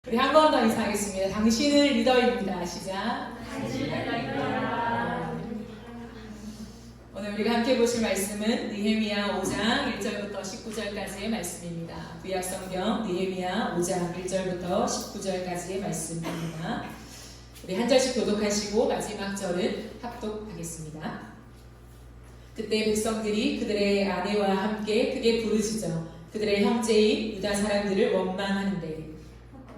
우리 한 번 더 인사하겠습니다. 당신을 리더입니다. 시작. 당신을 리더라. 오늘 우리가 함께 보실 말씀은 느헤미야 5장 1절부터 19절까지의 말씀입니다. 구약성경 느헤미야 5장 1절부터 19절까지의 말씀입니다. 우리 한 절씩 교독하시고 마지막 절은 합독하겠습니다. 그때 백성들이 그들의 아내와 함께 크게 부르짖어 그들의 형제인 유다 사람들을 원망하는데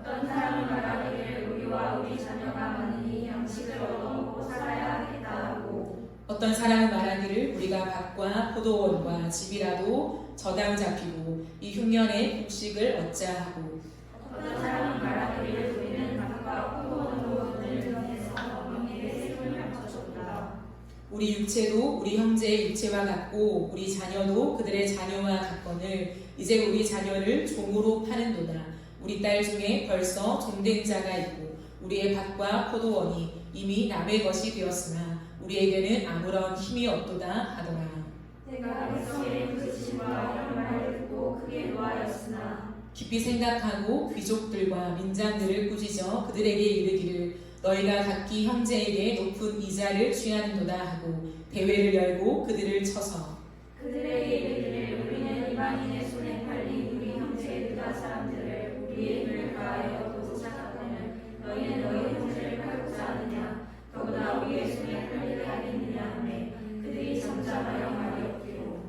어떤 사람은 말하기를 우리와 우리 자녀가 많으니 양식을 얻어먹고 살아야 하겠다 하고, 어떤 사람은 말하기를 우리가 밭과 포도원과 집이라도 저당 잡히고 이 흉년에 곡식을 얻자 하고, 어떤 사람은 말하기를 우리는 밭과 포도원으로 돈을 정해서 어머니의 세금을 바쳐줬다. 우리 육체도 우리 형제의 육체와 같고 우리 자녀도 그들의 자녀와 같거늘 이제 우리 자녀를 종으로 파는도다. 우리 딸 중에 벌써 종된 자가 있고 우리의 밭과 포도원이 이미 남의 것이 되었으나 우리에게는 아무런 힘이 없도다 하더라. 내가 백성의 부르짖음과 이런 말을 듣고 크게 노하였으나 깊이 생각하고 귀족들과 민장들을 꾸짖어 그들에게 이르기를 너희가 각기 형제에게 높은 이자를 취하는도다 하고 대회를 열고 그들을 쳐서 그들에게 이르기를 우리는 이방인의 손에 팔린 우리 형제 유다 사람들을 우리의 힘을 다하여 도둑잡았거늘 너희는 너희 형제를 팔고자 하느냐 더구나 우리의 손에 팔리게 하겠느냐 하매 그들이 잠잠하여 말이 없기로.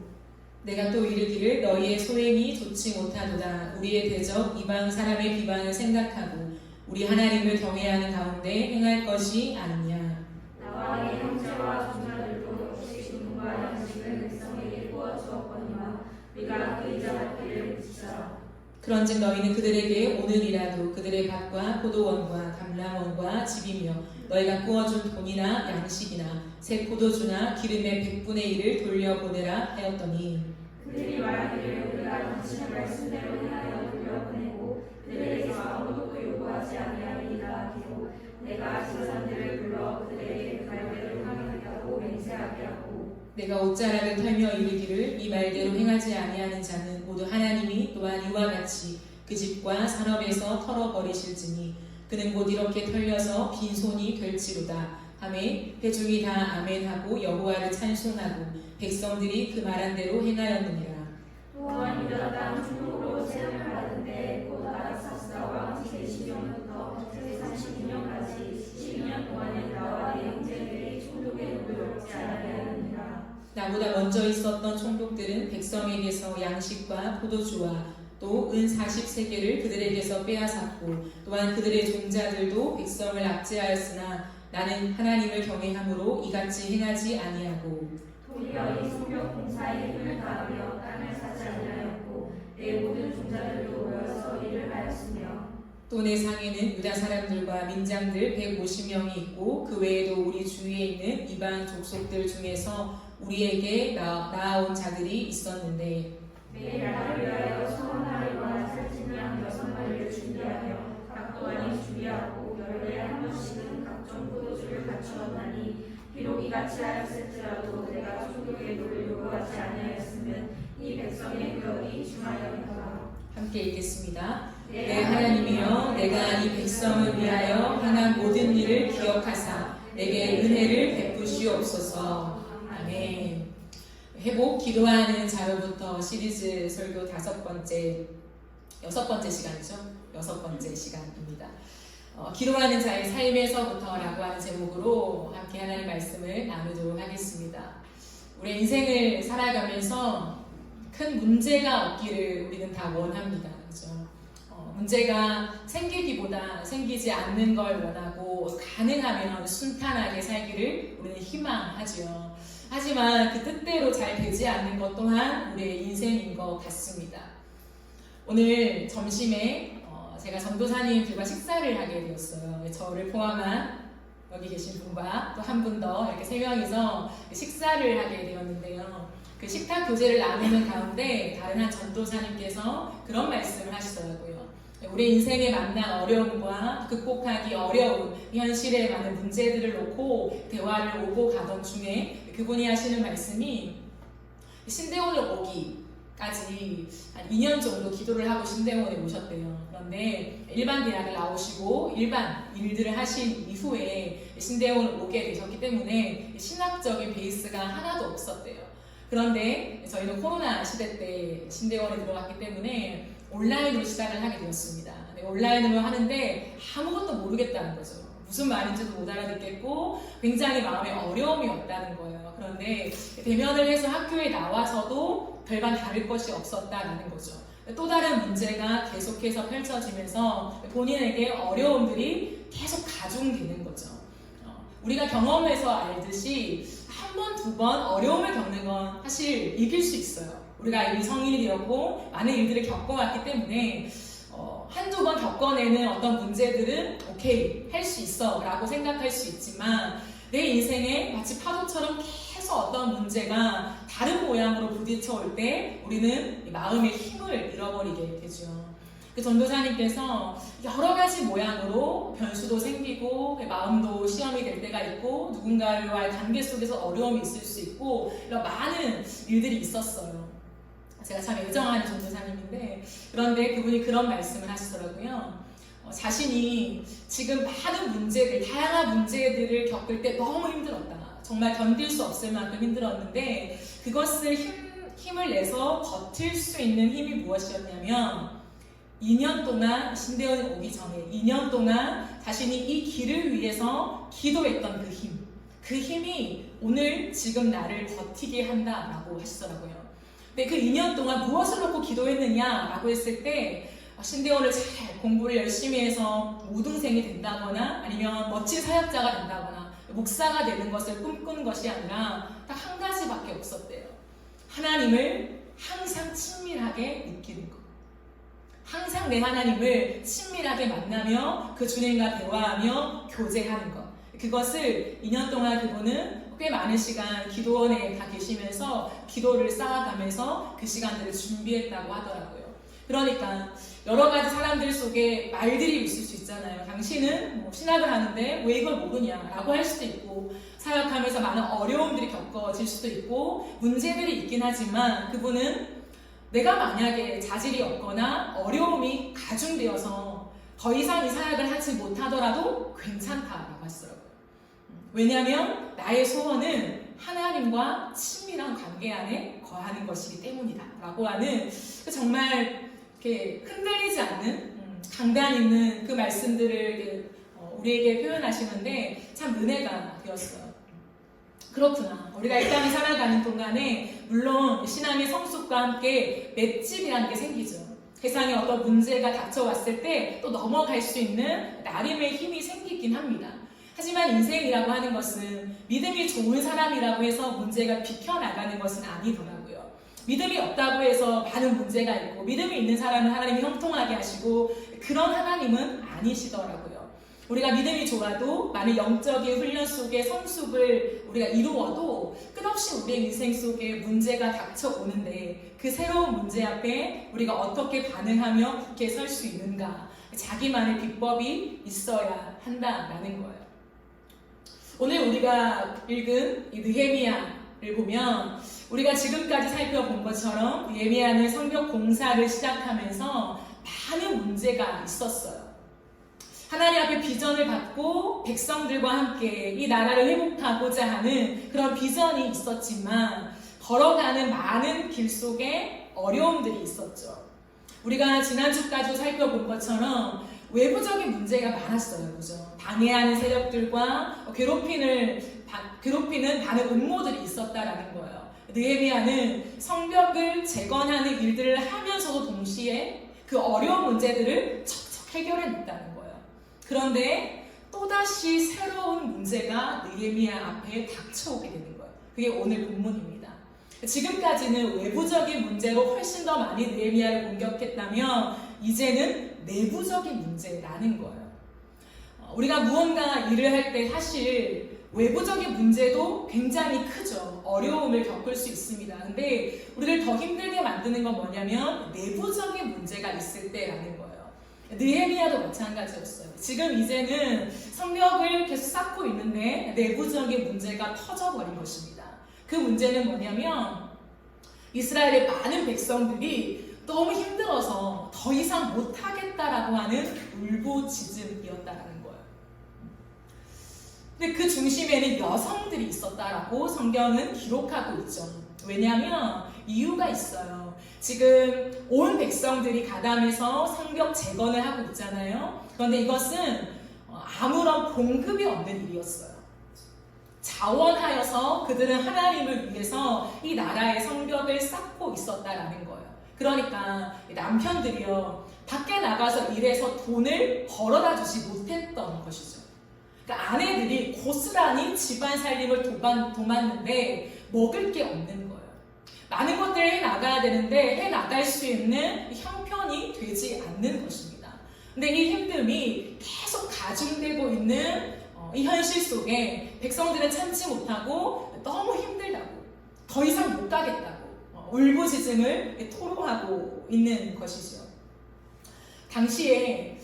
내가 또 이르기를 너희의 소행이 좋지 못하도다. 우리의 대적 이방 사람의 비방을 생각하고 우리 하나님을 경외하는 가운데 행할 것이 아니냐. 나와 네 형제와 종자들도 역시 기쁨과 양식을 백성에게 구워 주었거니와 우리가 그 이자 받기를 붙이자. 그런즉 너희는 그들에게 오늘이라도 그들의 밭과 포도원과 감람원과 집이며 너희가 구워준 돈이나 양식이나 새 포도주나 기름의 100분의 1을 돌려보내라 하였더니 그들이 말하기를 우리가 당신의 말씀대로 행하여 돌려보내고 그들에게서 아무것도 요구하지 아니하리이다 하기로 내가 그 사람들을 불러 그들에게 그 말대로 하겠다고 맹세하게 하고 내가 옷자락을 털며 이르기를 이 말대로 행하지 아니하는 자는 모두 하나님이 또한 이와 같이 그 집과 산업에서 털어버리실지니 그는 곧 이렇게 털려서 빈손이 될지로다 하매 회중이 다 아멘하고 여호와를 찬송하고 백성들이 그 말한 대로 행하였느니라. 또한 유다 땅 중국으로 세움을 받은데 곧 아닥사스다 왕 제12년부터 제32년까지 12년 동안에 나와 내 형제들이 총독의 노를 얻지 아니하였느니라. 나보다 먼저 있었던 총독들은 백성에게서 양식과 포도주와 또 은 40세겔을 그들에게서 빼앗았고 또한 그들의 종자들도 백성을 압제하였으나 나는 하나님을 경외함으로 이같이 행하지 아니하고 도리어 이 성벽 공사에 힘을 다하며 땅을 사지 아니하였고 내 모든 종자들도 모여서 일을 하였으며 또 내 상에는 유다 사람들과 민장들 150명이 있고 그 외에도 우리 주위에 있는 이방 족속들 중에서 우리에게 나아온 자들이 있었는데 매일 나를 위하여 소원하리와 살찐 양 6마리를 준비하며 각 또한이 준비하고 열흘에 한 번씩은 각종 포도주를 갖추었나니 비록 이같이 하였을지라도 내가 총독의 노를 요구하지 아니하였으면 이 백성의 구역이 중하여니라. 함께 읽겠습니다. 내 하나님이여 내가 이 백성을 위하여 행한 모든 일을 기억하사 내게 은혜를 베푸시옵소서. 아멘. 회복 기도하는 자로부터 시리즈 설교 6번째 시간이죠. 6번째 시간입니다. 기도하는 자의 삶에서부터라고 하는 제목으로 함께 하나님의 말씀을 나누도록 하겠습니다. 우리 인생을 살아가면서 큰 문제가 없기를 우리는 다 원합니다. 그렇죠? 문제가 생기기보다 생기지 않는 걸 원하고 가능하면 순탄하게 살기를 우리는 희망하죠. 하지만 그 뜻대로 잘 되지 않는 것 또한 우리의 인생인 것 같습니다. 오늘 점심에 제가 전도사님들과 식사를 하게 되었어요. 저를 포함한 여기 계신 분과 또 한 분 더 이렇게 3명이서 식사를 하게 되었는데요. 그 식탁 교제를 나누는 가운데 다른 한 전도사님께서 그런 말씀을 하시더라고요. 우리 인생에 만난 어려움과 극복하기 어려운 현실에 많은 문제들을 놓고 대화를 오고 가던 중에 그분이 하시는 말씀이 신대원을 오기 한 2년 정도 기도를 하고 신대원에 오셨대요. 그런데 일반 대학을 나오시고 일반 일들을 하신 이후에 신대원을 오게 되셨기 때문에 신학적인 베이스가 하나도 없었대요. 그런데 저희는 코로나 시대 때 신대원에 들어갔기 때문에 온라인으로 시작을 하게 되었습니다. 온라인으로 하는데 아무것도 모르겠다는 거죠. 무슨 말인지도 못 알아듣겠고 굉장히 마음에 어려움이 없다는 거예요. 그런데 대면을 해서 학교에 나와서도 별반 다를 것이 없었다는 거죠. 또 다른 문제가 계속해서 펼쳐지면서 본인에게 어려움들이 계속 가중되는 거죠. 우리가 경험해서 알듯이 한 번, 두 번 어려움을 겪는 건 사실 이길 수 있어요. 우리가 이미 성인이 되었고 많은 일들을 겪어왔기 때문에 한두 번 겪어내는 어떤 문제들은 오케이, 할 수 있어 라고 생각할 수 있지만 내 인생에 마치 파도처럼 계속 어떤 문제가 다른 모양으로 부딪혀 올 때 우리는 마음의 힘을 잃어버리게 되죠. 그 전도사님께서 여러 가지 모양으로 변수도 생기고 마음도 시험이 될 때가 있고 누군가와의 관계 속에서 어려움이 있을 수 있고 이런 많은 일들이 있었어요. 제가 참 애정하는 전도사님인데 그런데 그분이 그런 말씀을 하시더라고요. 자신이 지금 많은 문제들, 다양한 문제들을 겪을 때 너무 힘들었다. 정말 견딜 수 없을 만큼 힘들었는데 그것을 힘을 내서 버틸 수 있는 힘이 무엇이었냐면 2년 동안 신대원이 오기 전에 2년 동안 자신이 이 길을 위해서 기도했던 그 힘이 오늘 지금 나를 버티게 한다라고 하시더라고요. 근데 그 2년 동안 무엇을 놓고 기도했느냐라고 했을 때 신대원을 잘 공부를 열심히 해서 우등생이 된다거나 아니면 멋진 사역자가 된다거나 목사가 되는 것을 꿈꾸는 것이 아니라 딱 한 가지밖에 없었대요. 하나님을 항상 친밀하게 느끼는 것. 항상 내 하나님을 친밀하게 만나며 그 주님과 대화하며 교제하는 것. 그것을 2년 동안 그분은 꽤 많은 시간 기도원에 가 계시면서 기도를 쌓아가면서 그 시간들을 준비했다고 하더라고요. 그러니까 여러 가지 사람들 속에 말들이 있을 수 있잖아요. 당신은 신학을 하는데 왜 이걸 모르냐라고 할 수도 있고 사역하면서 많은 어려움들이 겪어질 수도 있고 문제들이 있긴 하지만 그분은 내가 만약에 자질이 없거나 어려움이 가중되어서 더 이상 이 사역을 하지 못하더라도 괜찮다라고 하시더라고요. 왜냐하면 나의 소원은 하나님과 친밀한 관계 안에 거하는 것이기 때문이다 라고 하는 정말 이렇게 흔들리지 않는 강단 있는 그 말씀들을 우리에게 표현하시는데 참 은혜가 되었어요. 그렇구나. 우리가 이 땅에 살아가는 동안에 물론 신앙의 성숙과 함께 맷집이라는 게 생기죠. 세상에 어떤 문제가 닥쳐왔을 때 또 넘어갈 수 있는 나름의 힘이 생기긴 합니다. 하지만 인생이라고 하는 것은 믿음이 좋은 사람이라고 해서 문제가 비켜나가는 것은 아니더라고요. 믿음이 없다고 해서 많은 문제가 있고 믿음이 있는 사람은 하나님이 형통하게 하시고 그런 하나님은 아니시더라고요. 우리가 믿음이 좋아도 많은 영적인 훈련 속에 성숙을 우리가 이루어도 끝없이 우리의 인생 속에 문제가 닥쳐오는데 그 새로운 문제 앞에 우리가 어떻게 반응하며 굳게 설 수 있는가 자기만의 비법이 있어야 한다라는 거예요. 오늘 우리가 읽은 이 느헤미야를 보면 우리가 지금까지 살펴본 것처럼 느헤미야는 성벽 공사를 시작하면서 많은 문제가 있었어요. 하나님 앞에 비전을 받고 백성들과 함께 이 나라를 회복하고자 하는 그런 비전이 있었지만 걸어가는 많은 길 속에 어려움들이 있었죠. 우리가 지난주까지 살펴본 것처럼 외부적인 문제가 많았어요. 그죠? 방해하는 세력들과 괴롭히는 많은 음모들이 있었다라는 거예요. 느헤미야는 성벽을 재건하는 일들을 하면서도 동시에 그 어려운 문제들을 척척 해결해냈다는 거예요. 그런데 또다시 새로운 문제가 느헤미야 앞에 닥쳐오게 되는 거예요. 그게 오늘 본문입니다. 지금까지는 외부적인 문제로 훨씬 더 많이 느헤미야를 공격했다면 이제는 내부적인 문제라는 거예요. 우리가 무언가 일을 할 때 사실 외부적인 문제도 굉장히 크죠. 어려움을 겪을 수 있습니다. 근데 우리를 더 힘들게 만드는 건 뭐냐면 내부적인 문제가 있을 때라는 거예요. 느헤미야도 마찬가지였어요. 지금 이제는 성벽을 계속 쌓고 있는데 내부적인 문제가 터져버린 것입니다. 그 문제는 뭐냐면 이스라엘의 많은 백성들이 너무 힘들어서 더 이상 못하겠다라고 하는 울부짖음이었다라는 거예요. 근데 그 중심에는 여성들이 있었다라고 성경은 기록하고 있죠. 왜냐하면 이유가 있어요. 지금 온 백성들이 가담해서 성벽 재건을 하고 있잖아요. 그런데 이것은 아무런 봉급이 없는 일이었어요. 자원하여서 그들은 하나님을 위해서 이 나라의 성벽을 쌓고 있었다라는 거예요. 그러니까 남편들이요, 밖에 나가서 일해서 돈을 벌어다 주지 못했던 것이죠. 그러니까 아내들이 고스란히 집안 살림을 도맡는데 먹을 게 없는 거예요. 많은 것들을 해나가야 되는데 해나갈 수 있는 형편이 되지 않는 것입니다. 근데 이 힘듦이 계속 가중되고 있는 이 현실 속에 백성들은 참지 못하고 너무 힘들다고, 더 이상 못 가겠다고 울부짖음을 토로하고 있는 것이죠. 당시에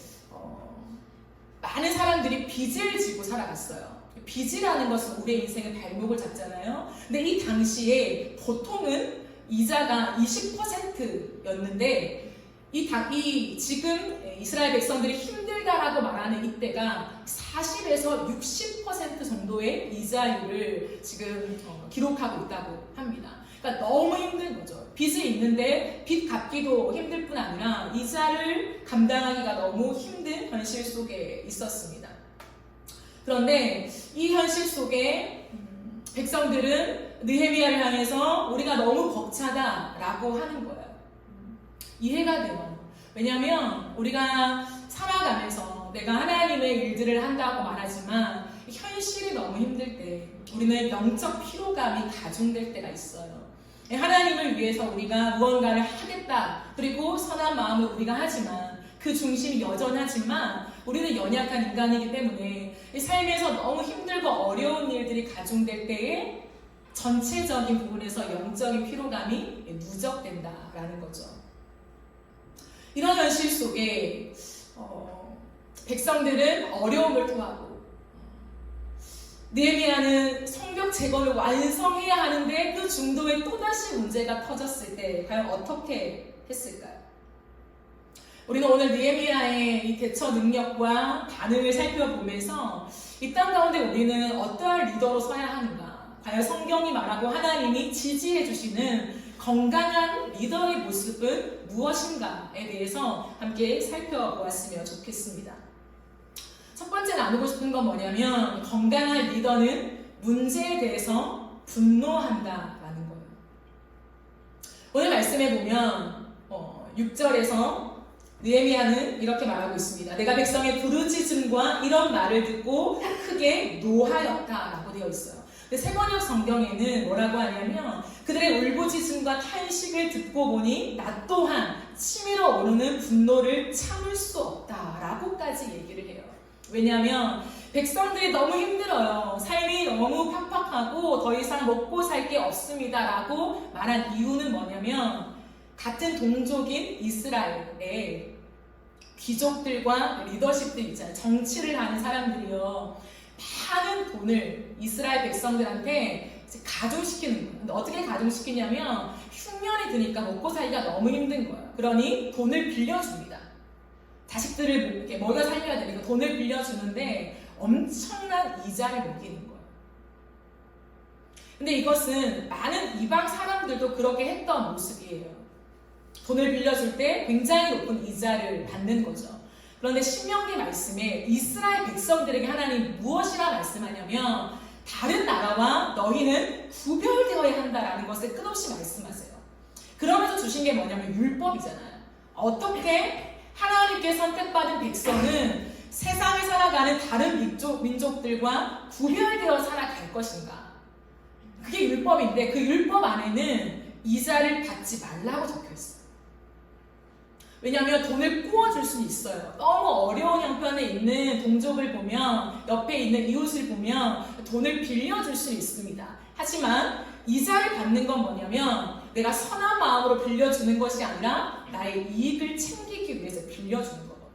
많은 사람들이 빚을 지고 살아갔어요. 빚이라는 것은 우리의 인생의 발목을 잡잖아요. 근데 이 당시에 보통은 이자가 20%였는데 지금 이스라엘 백성들이 힘들다라고 말하는 이때가 40에서 60% 정도의 이자율을 지금 기록하고 있다고 합니다. 그러니까 너무 힘든 거죠. 빚이 있는데 빚 갚기도 힘들 뿐 아니라 이자를 감당하기가 너무 힘든 현실 속에 있었습니다. 그런데 이 현실 속에 백성들은 느헤미야를 향해서 우리가 너무 벅차다라고 하는 거예요. 이해가 돼요. 왜냐하면 우리가 살아가면서 내가 하나님의 일들을 한다고 말하지만 현실이 너무 힘들 때 우리는 영적 피로감이 가중될 때가 있어요. 하나님을 위해서 우리가 무언가를 하겠다, 그리고 선한 마음을 우리가 하지만 그 중심이 여전하지만 우리는 연약한 인간이기 때문에 삶에서 너무 힘들고 어려운 일들이 가중될 때에 전체적인 부분에서 영적인 피로감이 누적된다라는 거죠. 이런 현실 속에 백성들은 어려움을 토하고 느헤미야는 성벽 재건을 완성해야 하는데 그 중도에 또다시 문제가 터졌을 때 과연 어떻게 했을까요? 우리는 오늘 느헤미야의 이 대처 능력과 반응을 살펴보면서 이 땅 가운데 우리는 어떠한 리더로 서야 하는가, 과연 성경이 말하고 하나님이 지지해 주시는 건강한 리더의 모습은 무엇인가에 대해서 함께 살펴보았으면 좋겠습니다. 첫 번째 나누고 싶은 건 뭐냐면 건강한 리더는 문제에 대해서 분노한다라는 거예요. 오늘 말씀해 보면 6절에서 느헤미야는 이렇게 말하고 있습니다. 내가 백성의 부르짖음과 이런 말을 듣고 크게 노하였다라고 되어 있어요. 근데 세번역 성경에는 뭐라고 하냐면 그들의 울부짖음과 탄식을 듣고 보니 나 또한 치밀어 오르는 분노를 참을 수 없다라고까지 얘기를 해요. 왜냐하면 백성들이 너무 힘들어요. 삶이 너무 팍팍하고 더 이상 먹고 살 게 없습니다라고 말한 이유는 뭐냐면 같은 동족인 이스라엘의 귀족들과 리더십들 있잖아요. 정치를 하는 사람들이요, 많은 돈을 이스라엘 백성들한테 가중시키는 거예요. 근데 어떻게 가중시키냐면 흉년이 드니까 먹고 살기가 너무 힘든 거예요. 그러니 돈을 빌려줍니다. 자식들을 이렇게 먹여 살려야 되니까 돈을 빌려주는데 엄청난 이자를 먹이는 거예요. 근데 이것은 많은 이방 사람들도 그렇게 했던 모습이에요. 돈을 빌려줄 때 굉장히 높은 이자를 받는 거죠. 그런데 신명기 말씀에 이스라엘 백성들에게 하나님 무엇이라 말씀하냐면 다른 나라와 너희는 구별되어야 한다라는 것을 끝없이 말씀하세요. 그러면서 주신 게 뭐냐면 율법이잖아요. 어떻게 하나님께 선택받은 백성은 세상에 살아가는 다른 민족들과 구별되어 살아갈 것인가. 그게 율법인데 그 율법 안에는 이자를 받지 말라고 적혀 있어요. 왜냐하면 돈을 구워줄 수는 있어요. 너무 어려운 형편에 있는 동족을 보면, 옆에 있는 이웃을 보면 돈을 빌려줄 수는 있습니다. 하지만 이자를 받는 건 뭐냐면 내가 선한 마음으로 빌려주는 것이 아니라 나의 이익을 챙기기 위해서 빌려주는 거거든요.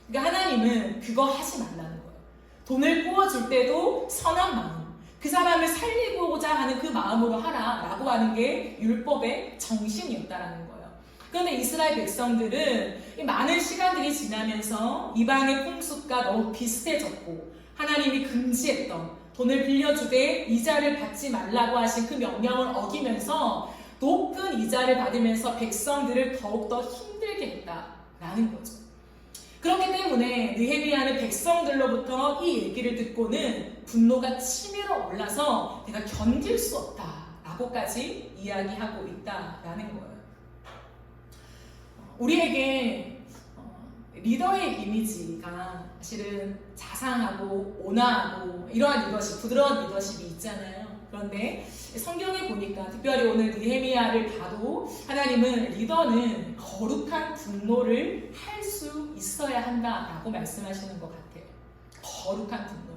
그러니까 하나님은 그거 하지 말라는 거예요. 돈을 구워줄 때도 선한 마음, 그 사람을 살리고자 하는 그 마음으로 하라라고 하는 게 율법의 정신이었다라는 거예요. 그런데 이스라엘 백성들은 이 많은 시간들이 지나면서 이방의 풍습과 너무 비슷해졌고 하나님이 금지했던 돈을 빌려주되 이자를 받지 말라고 하신 그 명령을 어기면서 높은 이자를 받으면서 백성들을 더욱더 힘들게 했다라는 거죠. 그렇기 때문에 느헤미야는 백성들로부터 이 얘기를 듣고는 분노가 치밀어 올라서 내가 견딜 수 없다라고까지 이야기하고 있다라는 거예요. 우리에게 리더의 이미지가 사실은 자상하고 온화하고 이러한 리더십, 부드러운 리더십이 있잖아요. 그런데 성경에 보니까 특별히 오늘 느헤미야를 봐도 하나님은 리더는 거룩한 분노를 할 수 있어야 한다라고 말씀하시는 것 같아요. 거룩한 분노.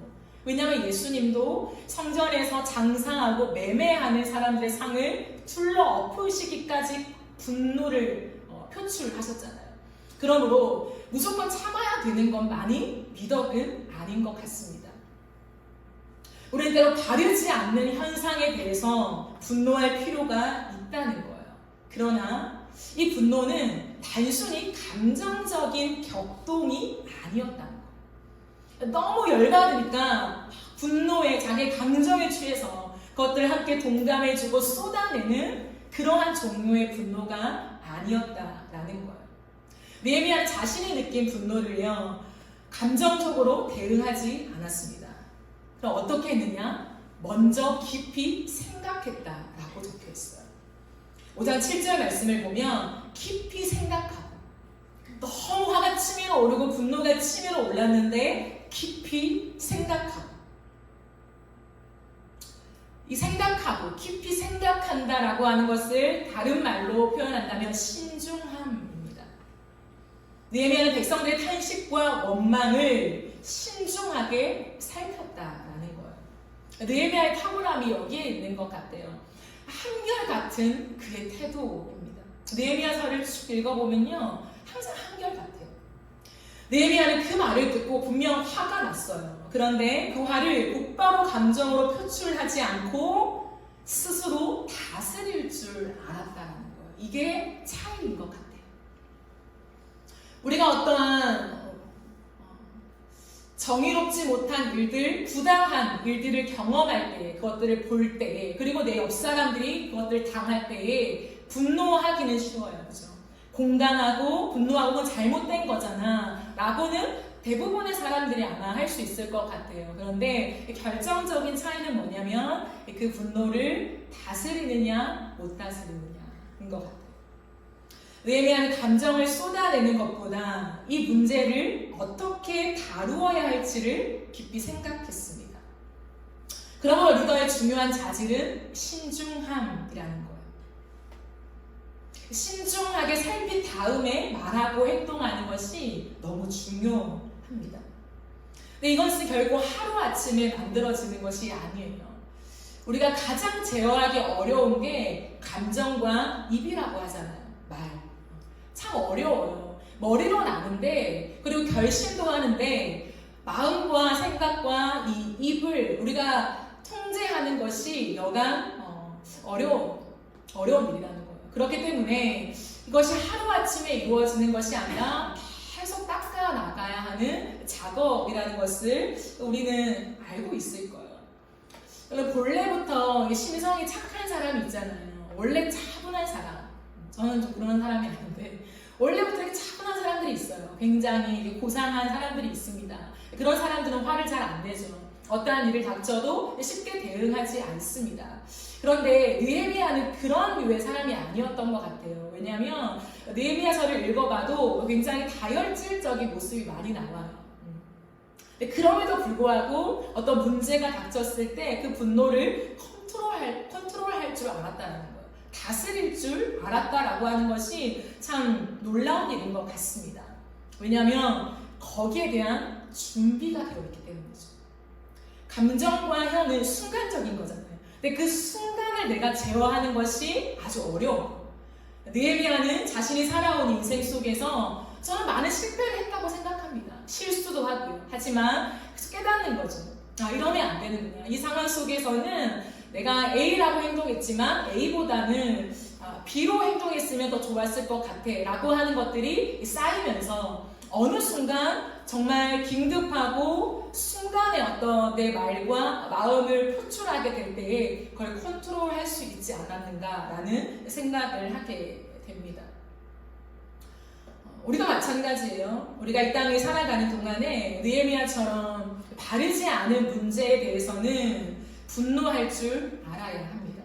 왜냐하면 예수님도 성전에서 장사하고 매매하는 사람들의 상을 둘러 엎으시기까지 분노를 표출하셨잖아요. 그러므로 무조건 참아야 되는 것만이 미덕은 아닌 것 같습니다. 우리는 때로 바르지 않는 현상에 대해서 분노할 필요가 있다는 거예요. 그러나 이 분노는 단순히 감정적인 격동이 아니었다는 거예요. 너무 열받으니까 분노에 자기 감정에 취해서 그것들 함께 동감해주고 쏟아내는 그러한 종류의 분노가 아니었다라는 거예요. 느헤미야는 자신이 느낀 분노를요, 감정적으로 대응하지 않았습니다. 그럼 어떻게 했느냐? 먼저 깊이 생각했다라고 적혀 있어요. 5장 7절 말씀을 보면 깊이 생각하고, 너무 화가 치밀어 오르고 분노가 치밀어 올랐는데 깊이 생각하고, 이 생각하고 깊이 생각한다라고 하는 것을 다른 말로 표현한다면 신중함입니다. 느헤미야는 백성들의 탄식과 원망을 신중하게 살폈다라는 거예요. 느헤미야의 탁월함이 여기에 있는 것 같아요. 한결같은 그의 태도입니다. 느헤미야서를 쭉 읽어보면요, 항상 한결같아요. 느헤미야는 그 말을 듣고 분명 화가 났어요. 그런데 그 화를 곧바로 감정으로 표출하지 않고 스스로 다스릴 줄 알았다는 거예요. 이게 차이인 것 같아요. 우리가 어떠한 정의롭지 못한 일들, 부당한 일들을 경험할 때, 그것들을 볼 때, 그리고 내 옆 사람들이 그것들을 당할 때에 분노하기는 쉬워요. 그죠? 공감하고 분노하고 그건 잘못된 거잖아 라고는 대부분의 사람들이 아마 할 수 있을 것 같아요. 그런데 결정적인 차이는 뭐냐면 그 분노를 다스리느냐 못 다스리느냐인 것 같아요. 느헤미야는 감정을 쏟아내는 것보다 이 문제를 어떻게 다루어야 할지를 깊이 생각했습니다. 그러므로 리더의 중요한 자질은 신중함이라는 거예요. 신중하게 살핀 다음에 말하고 행동하는 것이 너무 중요합니다. 근데 이것은 결국 하루아침에 만들어지는 것이 아니에요. 우리가 가장 제어하기 어려운 게 감정과 입이라고 하잖아요. 말. 참 어려워요. 머리로 나는데, 그리고 결심도 하는데, 마음과 생각과 이 입을 우리가 통제하는 것이 여간 어려운 일이라는 거예요. 그렇기 때문에 이것이 하루아침에 이루어지는 것이 아니라 계속 닦아 나가야 하는 작업이라는 것을 우리는 알고 있을 거예요. 본래부터 심성이 착한 사람이 있잖아요. 원래 차분한 사람. 저는 좀 그런 사람이 아닌데 원래부터 이렇게 차분한 사람들이 있어요. 굉장히 고상한 사람들이 있습니다. 그런 사람들은 화를 잘 안 내죠. 어떠한 일을 닥쳐도 쉽게 대응하지 않습니다. 그런데 느헤미야는 그런 류의 사람이 아니었던 것 같아요. 왜냐하면 느헤미야서를 읽어봐도 굉장히 다혈질적인 모습이 많이 나와요. 그럼에도 불구하고 어떤 문제가 닥쳤을 때 그 분노를 컨트롤할 줄 알았다는 거예요. 다스릴 줄 알았다라고 하는 것이 참 놀라운 일인 것 같습니다. 왜냐하면 거기에 대한 준비가 되어 있기 때문이죠. 감정과 혀는 순간적인 거잖아요. 근데 그 순간을 내가 제어하는 것이 아주 어려워요. 느헤미야는 자신이 살아온 인생 속에서 저는 많은 실패를 했다고 생각합니다. 실수도 하고요. 하지만 깨닫는 거죠. 이러면 안 되는구나. 이 상황 속에서는 내가 A라고 행동했지만 A보다는 B로 행동했으면 더 좋았을 것 같아 라고 하는 것들이 쌓이면서 어느 순간 정말 긴급하고 순간에 어떤 내 말과 마음을 표출하게 될 때에 그걸 컨트롤할 수 있지 않았는가라는 생각을 하게 됩니다. 우리도 마찬가지예요. 우리가 이 땅에 살아가는 동안에 느헤미야처럼 바르지 않은 문제에 대해서는 분노할 줄 알아야 합니다.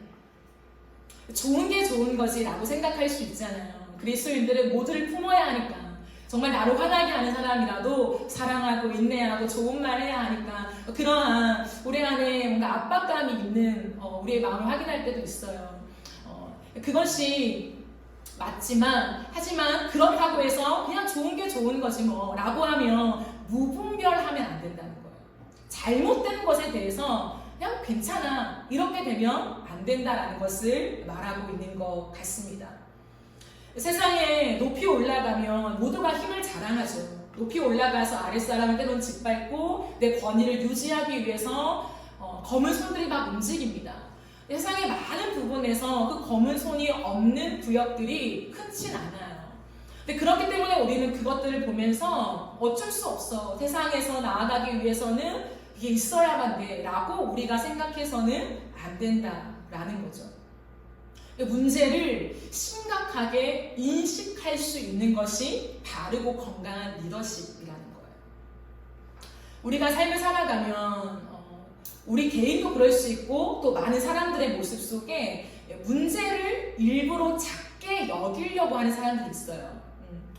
좋은 게 좋은 거지라고 생각할 수 있잖아요. 그리스도인들은 모두를 품어야 하니까. 정말 나를 화나게 하는 사람이라도 사랑하고 인내하고 좋은 말 해야 하니까 그러한 우리 안에 뭔가 압박감이 있는 우리의 마음을 확인할 때도 있어요. 그것이 맞지만 하지만 그렇다고 해서 그냥 좋은 게 좋은 거지 뭐 라고 하면 무분별하면 안 된다는 거예요. 잘못된 것에 대해서 그냥 괜찮아 이렇게 되면 안 된다라는 것을 말하고 있는 것 같습니다. 세상에 높이 올라가면 모두가 힘을 자랑하죠. 높이 올라가서 아랫사람을 때론 짓밟고 내 권위를 유지하기 위해서 검은 손들이 막 움직입니다. 세상의 많은 부분에서 그 검은 손이 없는 구역들이 흔치 않아요. 근데 그렇기 때문에 우리는 그것들을 보면서 어쩔 수 없어. 세상에서 나아가기 위해서는 이게 있어야만 돼 라고 우리가 생각해서는 안 된다라는 거죠. 문제를 심각하게 인식할 수 있는 것이 바르고 건강한 리더십이라는 거예요. 우리가 삶을 살아가면 우리 개인도 그럴 수 있고 또 많은 사람들의 모습 속에 문제를 일부러 작게 여기려고 하는 사람들이 있어요.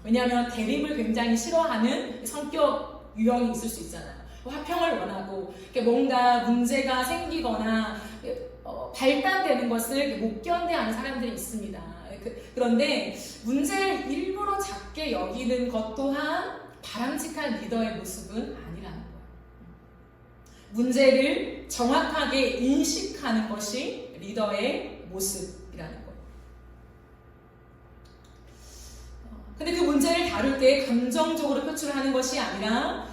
왜냐하면 대립을 굉장히 싫어하는 성격 유형이 있을 수 있잖아요. 화평을 원하고 뭔가 문제가 생기거나 발단되는 것을 못 견뎌하는 사람들이 있습니다. 그런데 문제를 일부러 작게 여기는 것 또한 바람직한 리더의 모습은 아니라는 거예요. 문제를 정확하게 인식하는 것이 리더의 모습이라는 거예요. 근데 그 문제를 다룰 때 감정적으로 표출하는 것이 아니라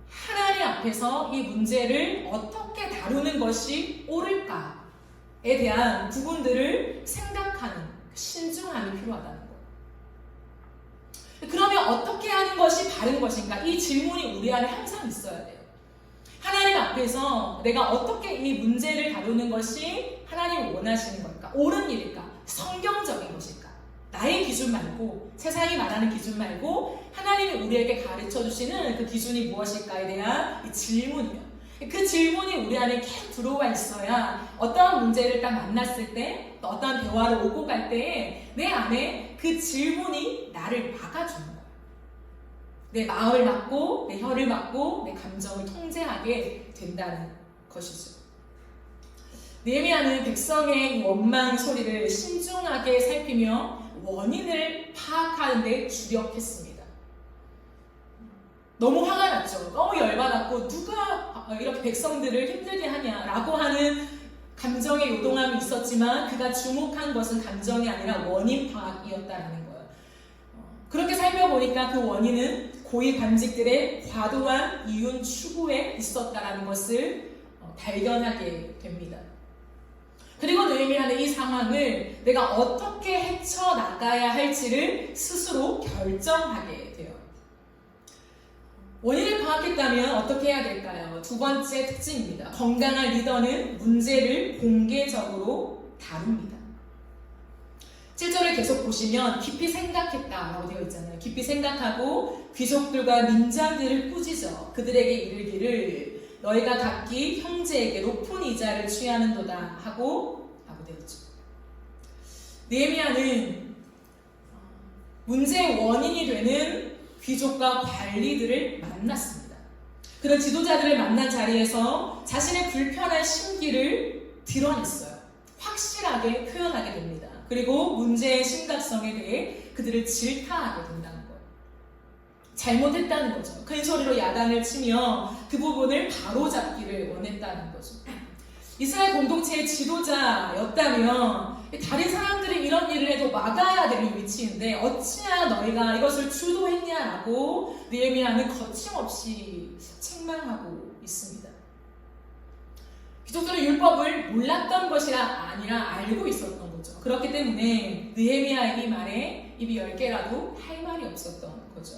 하나님 앞에서 이 문제를 어떻게 다루는 것이 옳을까에 대한 부분들을 생각하는 신중함이 필요하다는 거예요. 그러면 어떻게 하는 것이 바른 것인가? 이 질문이 우리 안에 항상 있어야 돼요. 하나님 앞에서 내가 어떻게 이 문제를 다루는 것이 하나님이 원하시는 걸까? 옳은 일일까? 성경적인 것일까? 나의 기준 말고 세상이 말하는 기준 말고 하나님이 우리에게 가르쳐주시는 그 기준이 무엇일까에 대한 이 질문이요. 그 질문이 우리 안에 계속 들어와 있어야 어떠한 문제를 딱 만났을 때 또 어떠한 대화를 오고 갈 때에 내 안에 그 질문이 나를 막아주는 거예요. 내 마음을 막고 내 혀를 막고 내 감정을 통제하게 된다는 것이죠. 느헤미야는 백성의 원망 소리를 신중하게 살피며 원인을 파악하는 데 주력했습니다. 너무 화가 났죠. 너무 열받았고 누가 이렇게 백성들을 힘들게 하냐라고 하는 감정의 요동함이 있었지만 그가 주목한 것은 감정이 아니라 원인 파악이었다는 거예요. 그렇게 살펴보니까 그 원인은 고위 관직들의 과도한 이윤 추구에 있었다는 것을 발견하게 됩니다. 그리고 느헤미야는 이 상황을 내가 어떻게 헤쳐나가야 할지를 스스로 결정하게 돼요. 원인을 파악했다면 어떻게 해야 될까요? 두 번째 특징입니다. 건강한 리더는 문제를 공개적으로 다룹니다. 7절을 계속 보시면 깊이 생각했다라고 되어 있잖아요. 깊이 생각하고 귀족들과 민장들을 꾸짖어 그들에게 이르기를 너희가 각기 형제에게 높은 이자를 취하는도다 하고 되어 있죠. 느헤미야는 문제의 원인이 되는 귀족과 관리들을 만났습니다. 그런 지도자들을 만난 자리에서 자신의 불편한 심기를 드러냈어요. 확실하게 표현하게 됩니다. 그리고 문제의 심각성에 대해 그들을 질타하게 된다는 거예요. 잘못했다는 거죠. 큰 소리로 야단을 치며 그 부분을 바로잡기를 원했다는 거죠. 이스라엘 공동체의 지도자였다면 다른 사람들이 이런 일을 해도 막아야 되는 위치인데 어찌하여 너희가 이것을 주도했냐라고 느헤미야는 거침없이 책망하고 있습니다. 귀족들은 율법을 몰랐던 것이라 아니라 알고 있었던 거죠. 그렇기 때문에 느헤미야의 이 말에 입이 10개라도 할 말이 없었던 거죠.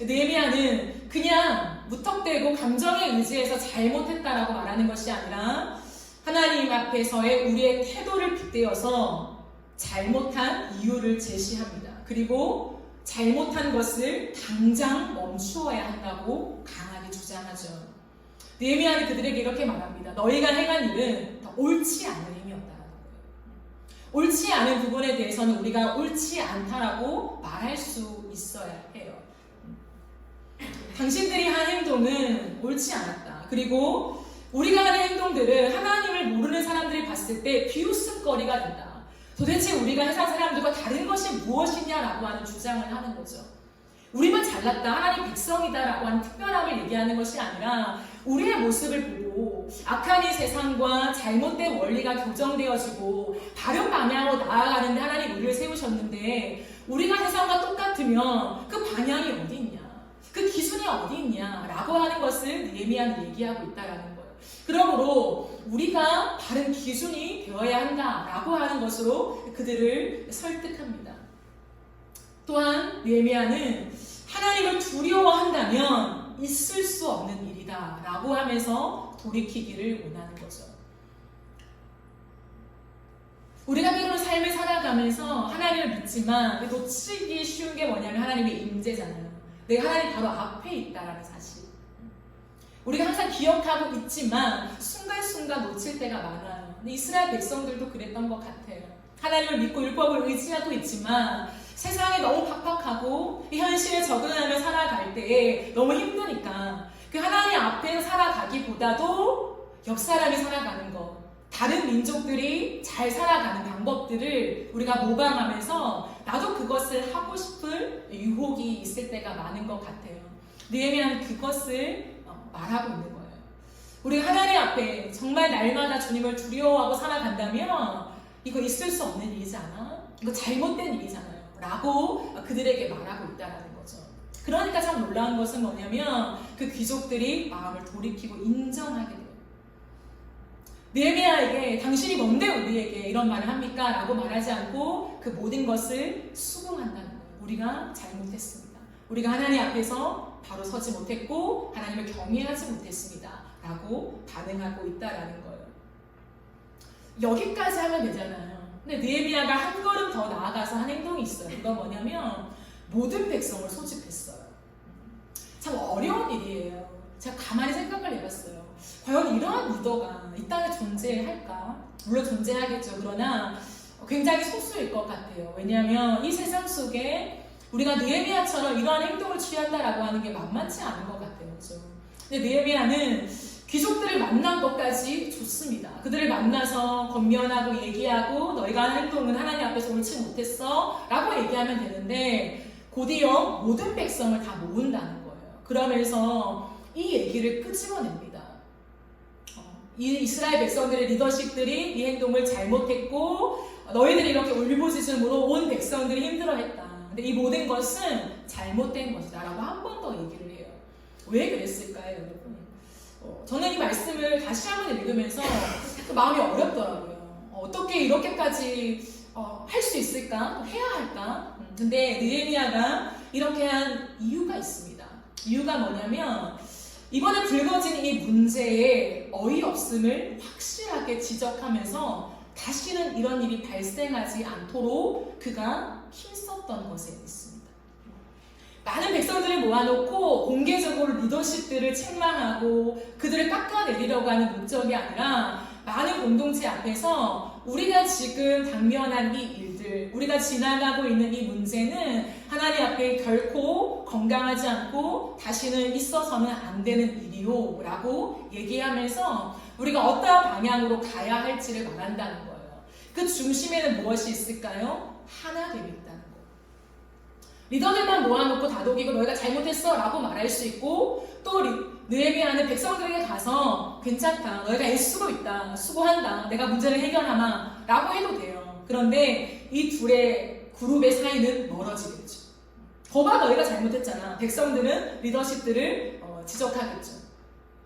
느헤미야는 그냥 무턱대고 감정에 의지해서 잘못했다라고 말하는 것이 아니라 하나님 앞에서의 우리의 태도를 빗대어서 잘못한 이유를 제시합니다. 그리고 잘못한 것을 당장 멈추어야 한다고 강하게 주장하죠. 느헤미야는 그들에게 이렇게 말합니다. 너희가 행한 일은 더 옳지 않은 행위였다라는 거예요. 옳지 않은 부분에 대해서는 우리가 옳지 않다라고 말할 수 있어야 해요. 당신들이 한 행동은 옳지 않았다. 그리고 우리가 하는 행동들은 하나님을 모르는 사람들이 봤을 때 비웃음거리가 된다. 도대체 우리가 세상 사람들과 다른 것이 무엇이냐라고 하는 주장을 하는 거죠. 우리만 잘났다, 하나님 백성이다라고 하는 특별함을 얘기하는 것이 아니라 우리의 모습을 보고 악한 이 세상과 잘못된 원리가 교정되어지고 바른 방향으로 나아가는데 하나님 우리를 세우셨는데 우리가 세상과 똑같으면 그 방향이 어디 있냐, 그 기준이 어디 있냐라고 하는 것을 느헤미야는 얘기하고 있다라는 거예요. 그러므로 우리가 바른 기준이 되어야 한다라고 하는 것으로 그들을 설득합니다. 또한 느헤미야는 하나님을 두려워한다면 있을 수 없는 일이다 라고 하면서 돌이키기를 원하는 거죠. 우리가 때로는 삶을 살아가면서 하나님을 믿지만 놓치기 쉬운 게 뭐냐면 하나님의 임재잖아요. 내가 하나님 바로 앞에 있다라는 사실. 우리가 항상 기억하고 있지만 순간순간 놓칠 때가 많아요. 근데 이스라엘 백성들도 그랬던 것 같아요. 하나님을 믿고 율법을 의지하고 있지만 세상이 너무 팍팍하고 이 현실에 적응하며 살아갈 때에 너무 힘드니까 그 하나님 앞에 살아가기보다도 옆 사람이 살아가는 것, 다른 민족들이 잘 살아가는 방법들을 우리가 모방하면서 나도 그것을 하고 싶을 유혹이 있을 때가 많은 것 같아요. 느헤미야는 그것을 말하고 있는 거예요. 우리가 하나님 앞에 정말 날마다 주님을 두려워하고 살아간다면 이거 있을 수 없는 일이지 않아? 이거 잘못된 일이잖아요. 라고 그들에게 말하고 있다는 거죠. 그러니까 참 놀라운 것은 뭐냐면 그 귀족들이 마음을 돌이키고 인정하게 돼요. 느헤미야에게 당신이 뭔데 우리에게 이런 말을 합니까? 라고 말하지 않고 그 모든 것을 수긍한다는 거예요. 우리가 잘못했습니다. 우리가 하나님 앞에서 바로 서지 못했고 하나님을 경외하지 못했습니다. 라고 반응하고 있다는 거예요. 여기까지 하면 되잖아요. 근데 느헤미야가 한 걸음 더 나아가서 한 행동이 있어요. 그건 뭐냐면 모든 백성을 소집했어요. 참 어려운 일이에요. 제가 가만히 생각을 해봤어요. 과연 이러한 리더가 이 땅에 존재할까? 물론 존재하겠죠. 그러나 굉장히 소수일 것 같아요. 왜냐하면 이 세상 속에 우리가 느헤미야처럼 이러한 행동을 취한다라고 하는 게 만만치 않은 것 같아요. 그렇죠? 근데 느헤미야는 귀족들을 만난 것까지 좋습니다. 그들을 만나서 권면하고 얘기하고 너희가 하는 행동은 하나님 앞에서 옳지 못했어 라고 얘기하면 되는데 곧이어 모든 백성을 다 모은다는 거예요. 그러면서 이 얘기를 끄집어냅니다. 이 이스라엘 백성들의 리더십들이 이 행동을 잘못했고 너희들이 이렇게 울부짖음으로 온 백성들이 힘들어했다. 근데 이 모든 것은 잘못된 것이다 라고 한 번 더 얘기를 해요. 왜 그랬을까요, 여러분? 저는 이 말씀을 다시 한번 읽으면서 마음이 어렵더라고요. 어떻게 이렇게까지 할 수 있을까? 해야 할까? 근데 느헤미야가 이렇게 한 이유가 있습니다. 이유가 뭐냐면 이번에 불거진 이 문제의 어이없음을 확실하게 지적하면서 다시는 이런 일이 발생하지 않도록 그가 힘썼던 것에 있습니다. 많은 백성들을 모아놓고 공개적으로 리더십들을 책망하고 그들을 깎아내리려고 하는 목적이 아니라 많은 공동체 앞에서 우리가 지금 당면한 이 일들, 우리가 지나가고 있는 이 문제는 하나님 앞에 결코 건강하지 않고 다시는 있어서는 안 되는 일이요 라고 얘기하면서 우리가 어떠한 방향으로 가야 할지를 말한다는 거예요. 그 중심에는 무엇이 있을까요? 하나됨이 있다는 거예요. 리더들만 모아놓고 다독이고 너희가 잘못했어 라고 말할 수 있고 또 느헤미야는 백성들에게 가서 괜찮다, 너희가 애쓰고 있다, 수고한다, 내가 문제를 해결하마 라고 해도 돼요. 그런데 이 둘의 그룹의 사이는 멀어지겠죠. 거봐 너희가 잘못했잖아. 백성들은 리더십들을 지적하겠죠.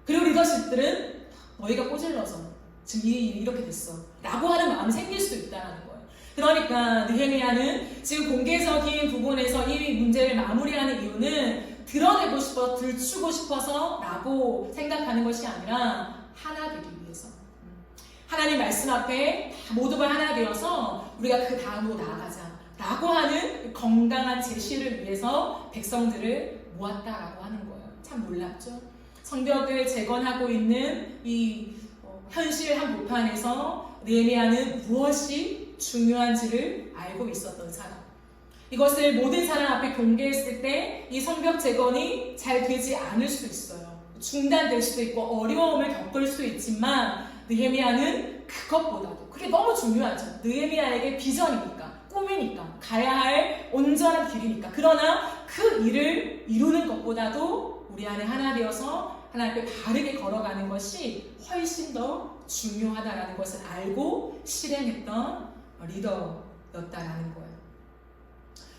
그리고 리더십들은 너희가 꼬질러서 지금 이 일이 이렇게 됐어 라고 하는 마음이 생길 수도 있다는 거예요. 그러니까 느헤미야는 지금 공개적인 부분에서 이 문제를 마무리하는 이유는 드러내고 싶어, 들추고 싶어서 라고 생각하는 것이 아니라 하나 되기 위해서, 하나님 말씀 앞에 모두가 하나 되어서 우리가 그 다음으로 나아가자 라고 하는 건강한 제시를 위해서 백성들을 모았다라고 하는 거예요. 참 놀랍죠? 성벽을 재건하고 있는 이 현실 한복판에서 느헤미야는 무엇이 중요한지를 알고 있었던 사람. 이것을 모든 사람 앞에 공개했을 때 이 성벽 재건이 잘 되지 않을 수도 있어요. 중단될 수도 있고 어려움을 겪을 수도 있지만 느헤미야는 그것보다도 그게 너무 중요하죠. 느헤미야에게 비전이니까, 꿈이니까, 가야 할 온전한 길이니까. 그러나 그 일을 이루는 것보다도 우리 안에 하나 되어서 하나님 앞에 바르게 걸어가는 것이 훨씬 더 중요하다라는 것을 알고 실행했던 리더였다라는 거예요.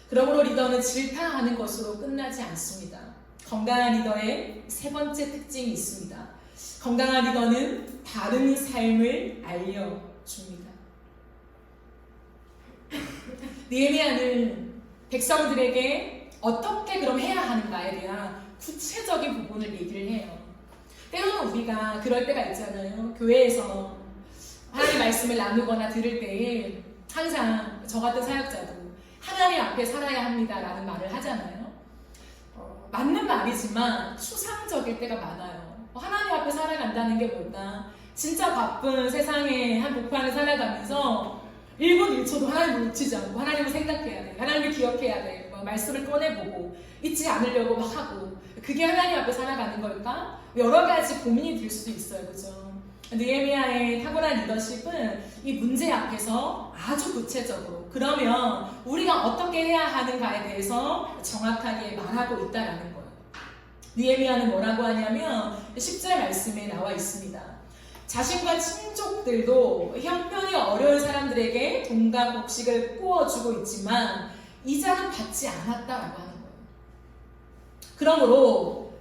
그러므로 리더는 질타하는 것으로 끝나지 않습니다. 건강한 리더의 세 번째 특징이 있습니다. 건강한 리더는 바른 삶을 알려줍니다. 느헤미야는 백성들에게 어떻게 그럼 해야 하는가에 대한 구체적인 부분을 얘기를 해요. 때로는 우리가 그럴 때가 있잖아요. 교회에서 하나님 말씀을 나누거나 들을 때에 항상 저 같은 사역자도 하나님 앞에 살아야 합니다라는 말을 하잖아요. 맞는 말이지만 추상적일 때가 많아요. 하나님 앞에 살아간다는 게 뭘까? 진짜 바쁜 세상의 한 복판을 살아가면서 1분 1초도 하나님을 놓치지 않고 하나님을 생각해야 돼. 하나님을 기억해야 돼. 말씀을 꺼내보고 잊지 않으려고 막 하고, 그게 하나님 앞에 살아가는 걸까? 여러 가지 고민이 들 수도 있어요. 그죠? 느헤미야의 탁월한 리더십은 이 문제 앞에서 아주 구체적으로, 그러면 우리가 어떻게 해야 하는가에 대해서 정확하게 말하고 있다는 거예요. 느헤미야는 뭐라고 하냐면 10절 말씀에 나와 있습니다. 자신과 친족들도 형편이 어려운 사람들에게 돈과 곡식을 구워주고 있지만 이자는 받지 않았다라고 하는 거예요. 그러므로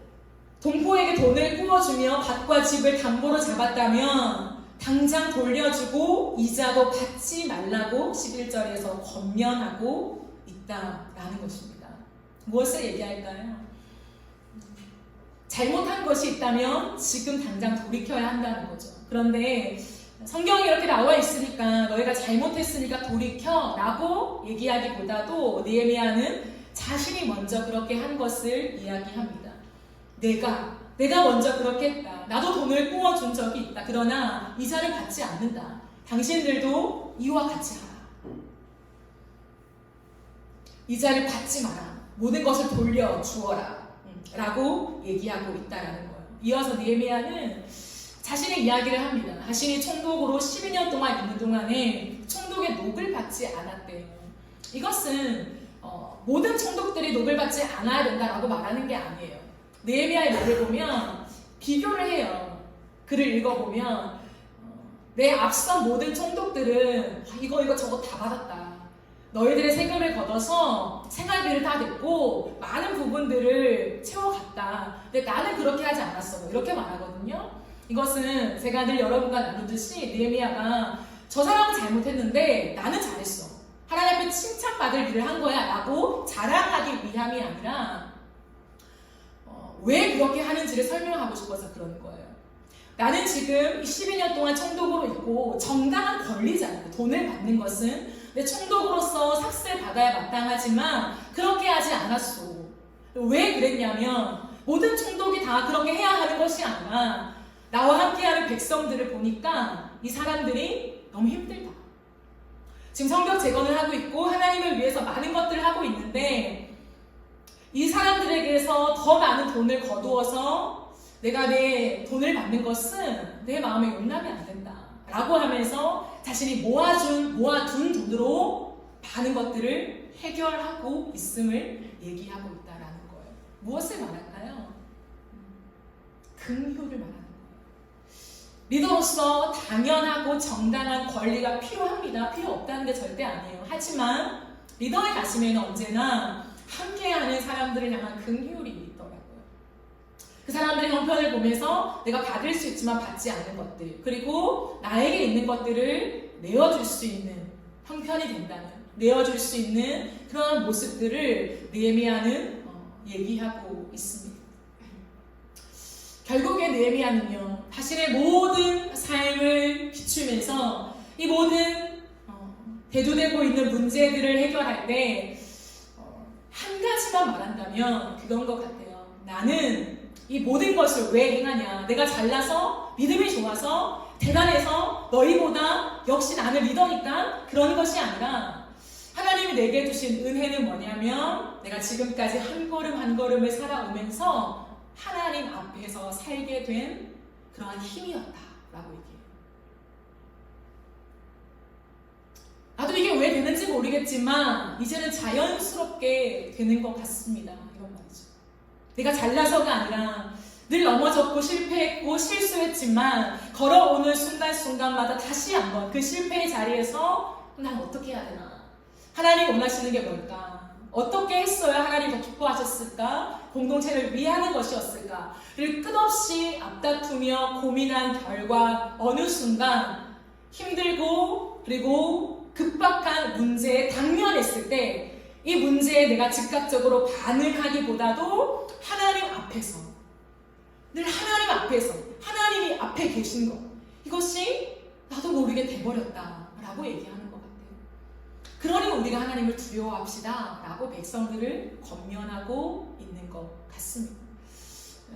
동포에게 돈을 구워주며 밭과 집을 담보로 잡았다면 당장 돌려주고 이자도 받지 말라고 11절에서 권면하고 있다라는 것입니다. 무엇을 얘기할까요? 잘못한 것이 있다면 지금 당장 돌이켜야 한다는 거죠. 그런데 성경에 이렇게 나와 있으니까 너희가 잘못했으니까 돌이켜 라고 얘기하기보다도 느헤미야는 자신이 먼저 그렇게 한 것을 이야기합니다. 내가 먼저 그렇게 했다. 나도 돈을 구워준 적이 있다. 그러나 이자를 받지 않는다. 당신들도 이와 같이 하라. 이자를 받지 마라. 모든 것을 돌려주어라. 라고 얘기하고 있다라는 거예요. 이어서 느헤미야는 자신의 이야기를 합니다. 자신이 총독으로 12년 동안 있는 동안에 총독의 녹을 받지 않았대요. 이것은 모든 총독들이 녹을 받지 않아야 된다라고 말하는 게 아니에요. 느헤미야의 말을 보면 비교를 해요. 글을 읽어보면 내 앞선 모든 총독들은 이거 저거 다 받았다. 너희들의 세금을 걷어서 생활비를 다 냈고 많은 부분들을 채워갔다. 근데 나는 그렇게 하지 않았어. 이렇게 말하거든요. 이것은 제가 늘 여러분과 나누듯이 느헤미야가 저 사람은 잘못했는데 나는 잘했어. 하나님 앞에 칭찬받을 일을 한 거야 라고 자랑하기 위함이 아니라 왜 그렇게 하는지를 설명하고 싶어서 그러는 거예요. 나는 지금 12년 동안 총독으로 있고 정당한 권리잖아요. 돈을 받는 것은 내 총독으로서 삭스를 받아야 마땅하지만 그렇게 하지 않았어. 왜 그랬냐면 모든 총독이 다 그렇게 해야 하는 것이 아니라 나와 함께하는 백성들을 보니까 이 사람들이 너무 힘들다. 지금 성벽 재건을 하고 있고 하나님을 위해서 많은 것들을 하고 있는데 이 사람들에게서 더 많은 돈을 거두어서 내가 내 돈을 받는 것은 내 마음에 용납이 안 된다 라고 하면서 자신이 모아둔 돈으로 많은 것들을 해결하고 있음을 얘기하고 있다라는 거예요. 무엇을 말할까요? 긍휼을 말하는 거예요. 리더로서 당연하고 정당한 권리가 필요합니다. 필요 없다는 게 절대 아니에요. 하지만 리더의 가슴에는 언제나 함께하는 사람들을 향한 긍휼이 있더라고요. 그 사람들의 형편을 보면서 내가 받을 수 있지만 받지 않는 것들, 그리고 나에게 있는 것들을 내어줄 수 있는 형편이 된다면 내어줄 수 있는 그런 모습들을 느헤미야는 얘기하고 있습니다. 결국에 느헤미야는요, 자신의 모든 삶을 비추면서 이 모든 대두되고 있는 문제들을 해결할 때 한 가지만 말한다면 그건 것 같아요. 나는 이 모든 것을 왜 행하냐? 내가 잘나서, 믿음이 좋아서, 대단해서, 너희보다 역시 나는 리더니까 그런 것이 아니라 하나님이 내게 주신 은혜는 뭐냐면 내가 지금까지 한 걸음 한 걸음을 살아오면서 하나님 앞에서 살게 된 그러한 힘이었다라고 얘기해요. 나도 이게 왜 되는지 모르겠지만 이제는 자연스럽게 되는 것 같습니다. 이런 말이죠. 내가 잘나서가 아니라 늘 넘어졌고 실패했고 실수했지만 걸어오는 순간순간마다 다시 한번 그 실패의 자리에서 난 어떻게 해야 되나? 하나님 원하시는 게 뭘까? 어떻게 했어야 하나님 더 기뻐하셨을까? 공동체를 위하는 것이었을까? 를 끝없이 앞다투며 고민한 결과 어느 순간 힘들고 그리고 급박한 문제에 당면했을 때 이 문제에 내가 즉각적으로 반응하기보다도 하나님 앞에서 늘 하나님 앞에서 하나님이 앞에 계신 것, 이것이 나도 모르게 돼버렸다라고 얘기하는 것 같아요. 그러니 우리가 하나님을 두려워합시다 라고 백성들을 권면하고 있는 것 같습니다.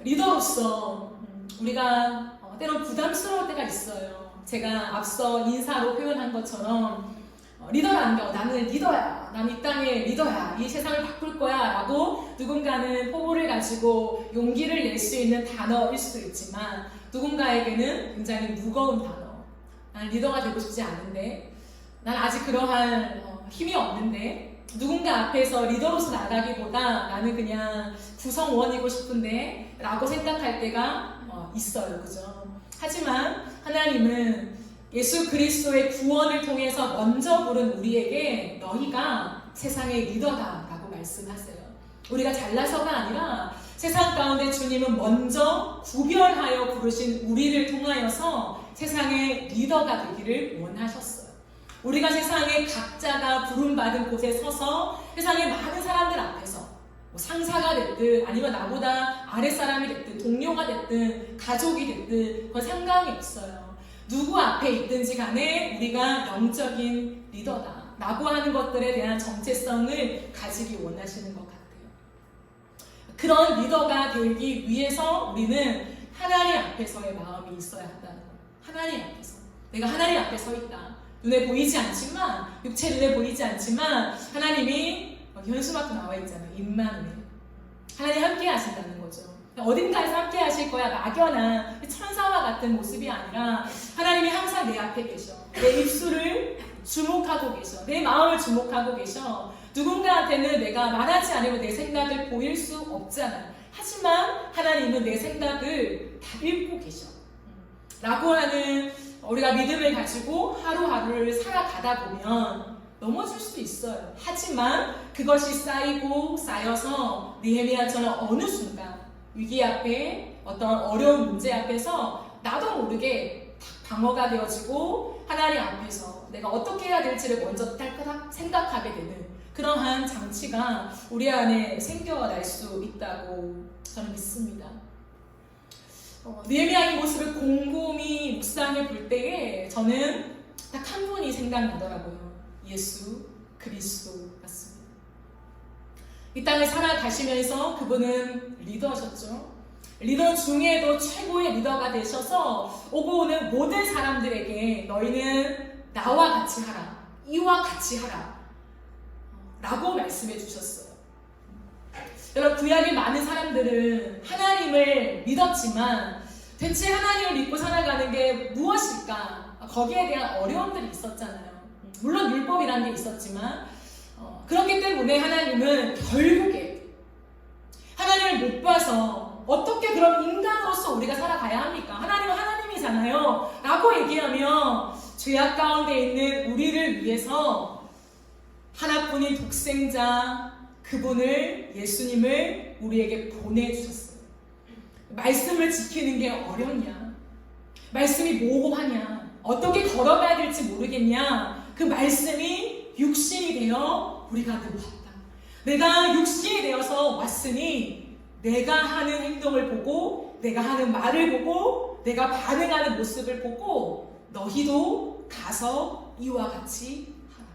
리더로서 우리가 때론 부담스러울 때가 있어요. 제가 앞서 인사로 표현한 것처럼 리더라는 거, 나는 리더야, 나는 이 땅의 리더야, 이 세상을 바꿀 거야 라고 누군가는 포부를 가지고 용기를 낼 수 있는 단어일 수도 있지만 누군가에게는 굉장히 무거운 단어. 나는 리더가 되고 싶지 않은데, 난 아직 그러한 힘이 없는데, 누군가 앞에서 리더로서 나가기보다 나는 그냥 구성원이고 싶은데 라고 생각할 때가 있어요. 그죠? 하지만 하나님은 예수 그리스도의 구원을 통해서 먼저 부른 우리에게 너희가 세상의 리더다 라고 말씀하세요. 우리가 잘나서가 아니라 세상 가운데 주님은 먼저 구별하여 부르신 우리를 통하여서 세상의 리더가 되기를 원하셨어요. 우리가 세상에 각자가 부름받은 곳에 서서 세상의 많은 사람들 앞에서 상사가 됐든 아니면 나보다 아랫사람이 됐든 동료가 됐든 가족이 됐든 그건 상관이 없어요. 누구 앞에 있든지 간에 우리가 영적인 리더다 라고 하는 것들에 대한 정체성을 가지기 원하시는 것 같아요. 그런 리더가 되기 위해서 우리는 하나님 앞에서의 마음이 있어야 한다는 거예요. 하나님 앞에서 내가 하나님 앞에 서 있다. 눈에 보이지 않지만, 육체 눈에 보이지 않지만 하나님이 현수막도 나와 있잖아요. 임마누엘. 하나님 함께 하신다는 거죠. 어딘가에서 함께 하실 거야. 막연한 천사와 같은 모습이 아니라 하나님이 항상 내 앞에 계셔. 내 입술을 주목하고 계셔. 내 마음을 주목하고 계셔. 누군가한테는 내가 말하지 않으면 내 생각을 보일 수 없잖아요. 하지만 하나님은 내 생각을 다 읽고 계셔. 라고 하는 우리가 믿음을 가지고 하루하루를 살아가다 보면 넘어질 수도 있어요. 하지만 그것이 쌓이고 쌓여서 느헤미야처럼 어느 순간 위기 앞에 어떤 어려운 문제 앞에서 나도 모르게 방어가 되어지고 하나님 앞에서 내가 어떻게 해야 될지를 먼저 딸깍 생각하게 되는 그러한 장치가 우리 안에 생겨날 수 있다고 저는 믿습니다. 느헤미야의 모습을 곰곰이 묵상해 볼 때에 저는 딱 한 분이 생각나더라고요. 예수 그리스도 같습니다. 이 땅을 살아가시면서 그분은 리더셨죠. 리더 중에도 최고의 리더가 되셔서 오고 오는 모든 사람들에게 너희는 나와 같이 하라, 이와 같이 하라 라고 말씀해 주셨어요. 여러분, 구약의 많은 사람들은 하나님을 믿었지만 대체 하나님을 믿고 살아가는 게 무엇일까? 거기에 대한 어려움들이 있었잖아요. 물론 율법이라는 게 있었지만 그렇기 때문에 하나님은 결국에 하나님을 못 봐서 어떻게 그런 인간으로서 우리가 살아가야 합니까? 하나님은 하나님이잖아요 라고 얘기하며 죄악 가운데 있는 우리를 위해서 하나뿐인 독생자 그분을, 예수님을 우리에게 보내주셨어요. 말씀을 지키는 게 어렵냐? 말씀이 모호하냐? 어떻게 걸어가야 될지 모르겠냐? 그 말씀이 육신이 되어 우리가 누웠다. 내가 육신이 되어서 왔으니 내가 하는 행동을 보고 내가 하는 말을 보고 내가 반응하는 모습을 보고 너희도 가서 이와 같이 하라.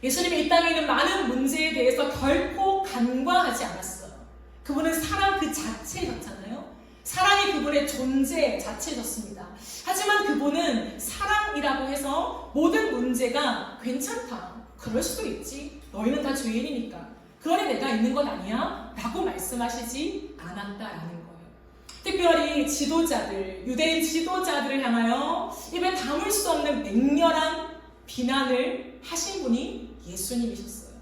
예수님이 이 땅에 있는 많은 문제에 대해서 결코 간과하지 않았어요. 그분은 사랑 그 자체였잖아요. 사랑이 그분의 존재 자체였습니다. 하지만 그분은 사랑이라고 해서 모든 문제가 괜찮다. 그럴 수도 있지. 너희는 다 죄인이니까. 그러니 내가 있는 건 아니야. 라고 말씀하시지 않았다라는 거예요. 특별히 지도자들, 유대인 지도자들을 향하여 입에 담을 수 없는 맹렬한 비난을 하신 분이 예수님이셨어요.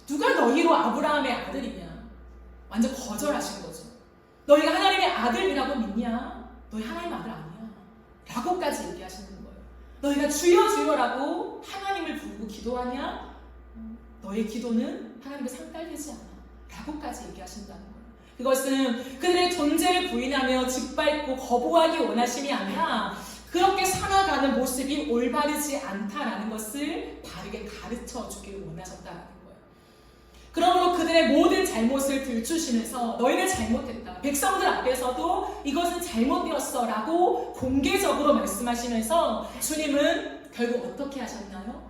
누가 너희로 아브라함의 아들이냐? 완전 거절하신 거죠. 너희가 하나님의 아들이라고 믿냐? 너희 하나님 아들 아니야. 라고까지 얘기하시는 거예요. 너희가 주여 주여라고 하나님을 부르고 기도하냐? 너희 기도는 하나님께 상달되지 않아. 라고까지 얘기하신다는 거예요. 그것은 그들의 존재를 부인하며 짓밟고 거부하기 원하심이 아니라 그렇게 살아가는 모습이 올바르지 않다라는 것을 바르게 가르쳐 주기를 원하셨다는 거예요. 그러므로 그들의 모든 잘못을 들추시면서 너희는 잘못했다. 백성들 앞에서도 이것은 잘못되었어 라고 공개적으로 말씀하시면서 주님은 결국 어떻게 하셨나요?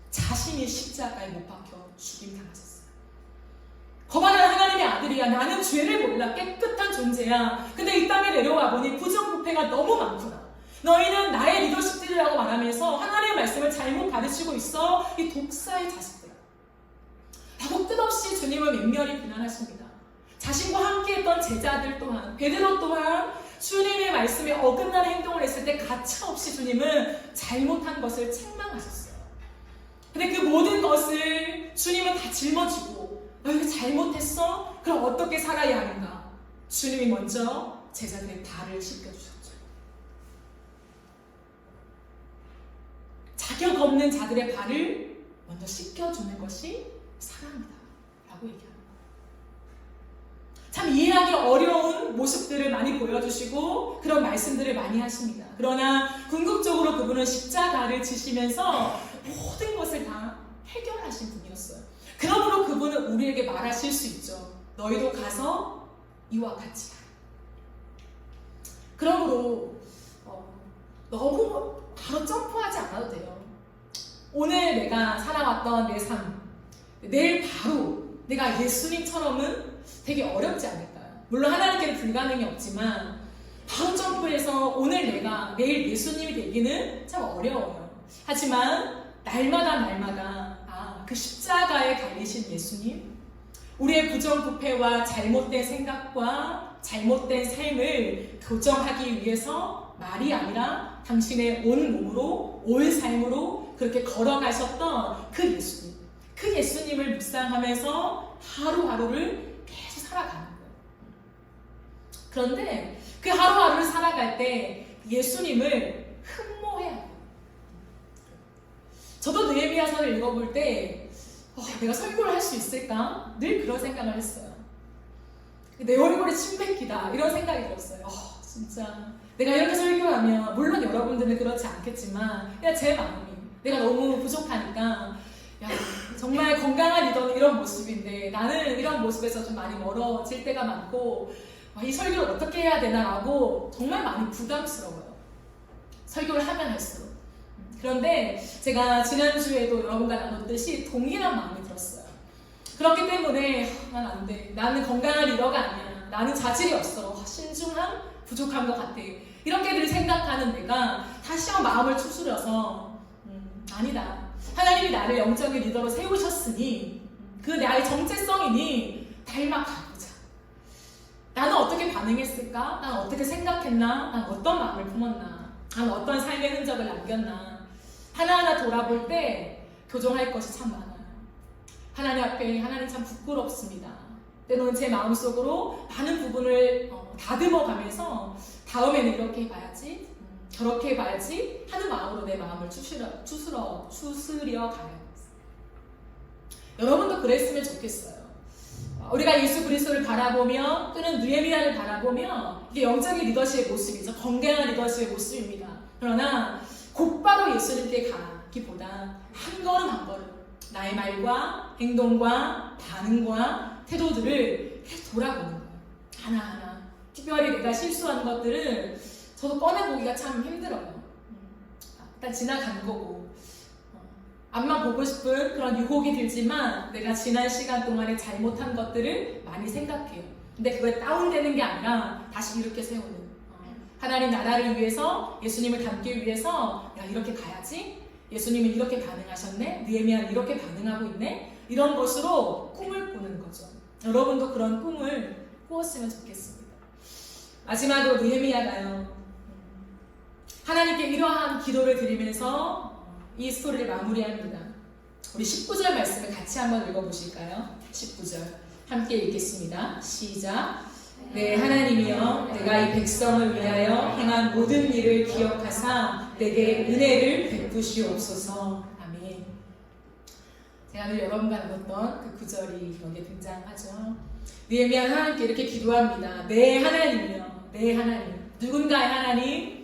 자신이 십자가에 못 박혀 죽임당하셨어요. 거만한 하나님의 아들이야. 나는 죄를 몰라. 깨끗한 존재야. 근데 이 땅에 내려와 보니 부정부패가 너무 많구나. 너희는 나의 리더십들이라고 말하면서 하나님의 말씀을 잘못 가르치고 있어. 이 독사의 자식들아. 라고 끝없이 주님을 맹렬히 비난하십니다. 자신과 함께했던 제자들 또한, 베드로 또한 주님의 말씀에 어긋나는 행동을 했을 때 가차없이 주님은 잘못한 것을 책망하셨어요. 근데 그 모든 것을 주님은 다 짊어지고 너희가 잘못했어? 그럼 어떻게 살아야 하는가? 주님이 먼저 제자들의 발을 씻겨주셨죠. 자격 없는 자들의 발을 먼저 씻겨주는 것이 사랑이다 라고 얘기합니다. 참 이해하기 어려운 모습들을 많이 보여주시고 그런 말씀들을 많이 하십니다. 그러나 궁극적으로 그분은 십자가를 지시면서 모든 것을 다 해결하신 분이었어요. 그러므로 그분은 우리에게 말하실 수 있죠. 너희도 가서 이와 같이 하라. 그러므로 너무 바로 점프하지 않아도 돼요. 오늘 내가 살아왔던 내 삶, 내일 바로 내가 예수님처럼은 되게 어렵지 않을까요? 물론 하나님께는 불가능이 없지만 바로 점프해서 오늘 내가 내일 예수님이 되기는 참 어려워요. 하지만 날마다 그 십자가에 달리신 예수님, 우리의 부정부패와 잘못된 생각과 잘못된 삶을 교정하기 위해서 말이 아니라 당신의 온 몸으로, 온 삶으로 그렇게 걸어가셨던 그 예수님, 그 예수님을 묵상하면서 하루하루를 계속 살아가는 거예요. 그런데 그 하루하루를 살아갈 때 예수님을 흠모해야 해요. 저도 느헤미야서를 읽어볼 때 내가 설교를 할 수 있을까? 늘 그런 생각을 했어요. 내 얼굴에 침 뱉기다 이런 생각이 들었어요. 진짜 내가 이렇게 설교하면 물론 여러분들은 그렇지 않겠지만 그냥 제 마음이 내가 너무 부족하니까 정말 건강한 리더는 이런 모습인데 나는 이런 모습에서 좀 많이 멀어질 때가 많고 이 설교를 어떻게 해야 되나라고 정말 많이 부담스러워요. 설교를 하면 할수록. 그런데 제가 지난주에도 여러분과 나눴듯이 동일한 마음이 들었어요. 그렇기 때문에 난 안 돼. 나는 건강한 리더가 아니야. 나는 자질이 없어. 신중함, 부족한 것 같아. 이렇게 늘 생각하는 내가 다시 한번 마음을 추스려서 아니다. 하나님이 나를 영적인 리더로 세우셨으니 그 나의 정체성이니 닮아가보자. 나는 어떻게 반응했을까? 난 어떻게 생각했나? 난 어떤 마음을 품었나? 난 어떤 삶의 흔적을 남겼나? 하나하나 돌아볼 때 교정할 것이 참 많아요. 하나님 앞에 하나님 참 부끄럽습니다. 때로는 제 마음속으로 많은 부분을 다듬어가면서 다음에는 이렇게 해봐야지, 저렇게 해봐야지 하는 마음으로 내 마음을 추스려 가요. 여러분도 그랬으면 좋겠어요. 우리가 예수 그리스도를 바라보며 또는 느헤미야를 바라보며 이게 영적인 리더십의 모습이죠. 건강한 리더십의 모습입니다. 그러나 곧바로 예수님께 가기보다 한 걸음 한 걸음 나의 말과 행동과 반응과 태도들을 계속 돌아보는 거예요. 하나하나. 특별히 내가 실수한 것들은 저도 꺼내보기가 참 힘들어요. 일단 지나간 거고 앞만 보고 싶은 그런 유혹이 들지만 내가 지난 시간 동안에 잘못한 것들을 많이 생각해요. 근데 그거에 다운되는 게 아니라 다시 이렇게 세우는 하나님 나라를 위해서 예수님을 닮기 위해서 야 이렇게 가야지 예수님은 이렇게 반응하셨네 느헤미야는 이렇게 반응하고 있네 이런 것으로 꿈을 꾸는 거죠. 여러분도 그런 꿈을 꾸었으면 좋겠습니다. 마지막으로 느헤미야가요 하나님께 이러한 기도를 드리면서 이 스토리를 마무리합니다. 우리 19절 말씀을 같이 한번 읽어보실까요? 19절 함께 읽겠습니다. 시작. 네 하나님이여 내가 이 백성을 위하여 행한 모든 일을 기억하사 내게 은혜를 베푸시옵소서. 아멘. 제가 늘 여러분과 나눴던 그 구절이 여기에 등장하죠. 느헤미야는 하나님께 이렇게 기도합니다. 네 하나님이여 네 하나님. 누군가의 하나님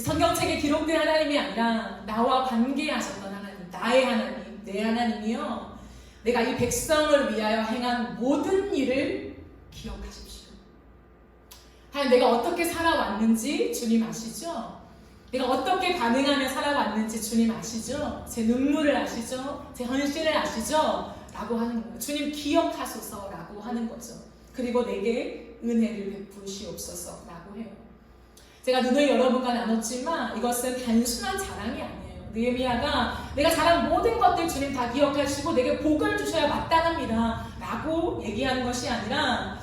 성경책에 기록된 하나님이 아니라 나와 관계하셨던 하나님 나의 하나님 내 하나님이여 내가 이 백성을 위하여 행한 모든 일을 기억하십시오. 하나님 내가 어떻게 살아왔는지 주님 아시죠? 내가 어떻게 반응하며 살아왔는지 주님 아시죠? 제 눈물을 아시죠? 제 헌신을 아시죠? 라고 하는 거예요. 주님 기억하소서 라고 하는 거죠. 그리고 내게 은혜를 베푸시옵소서 라고 해요. 제가 눈을 여러분과 나눴지만 이것은 단순한 자랑이 아니에요. 느헤미야가 내가 잘한 모든 것들 주님 다 기억하시고 내게 복을 주셔야 마땅합니다 라고 얘기하는 것이 아니라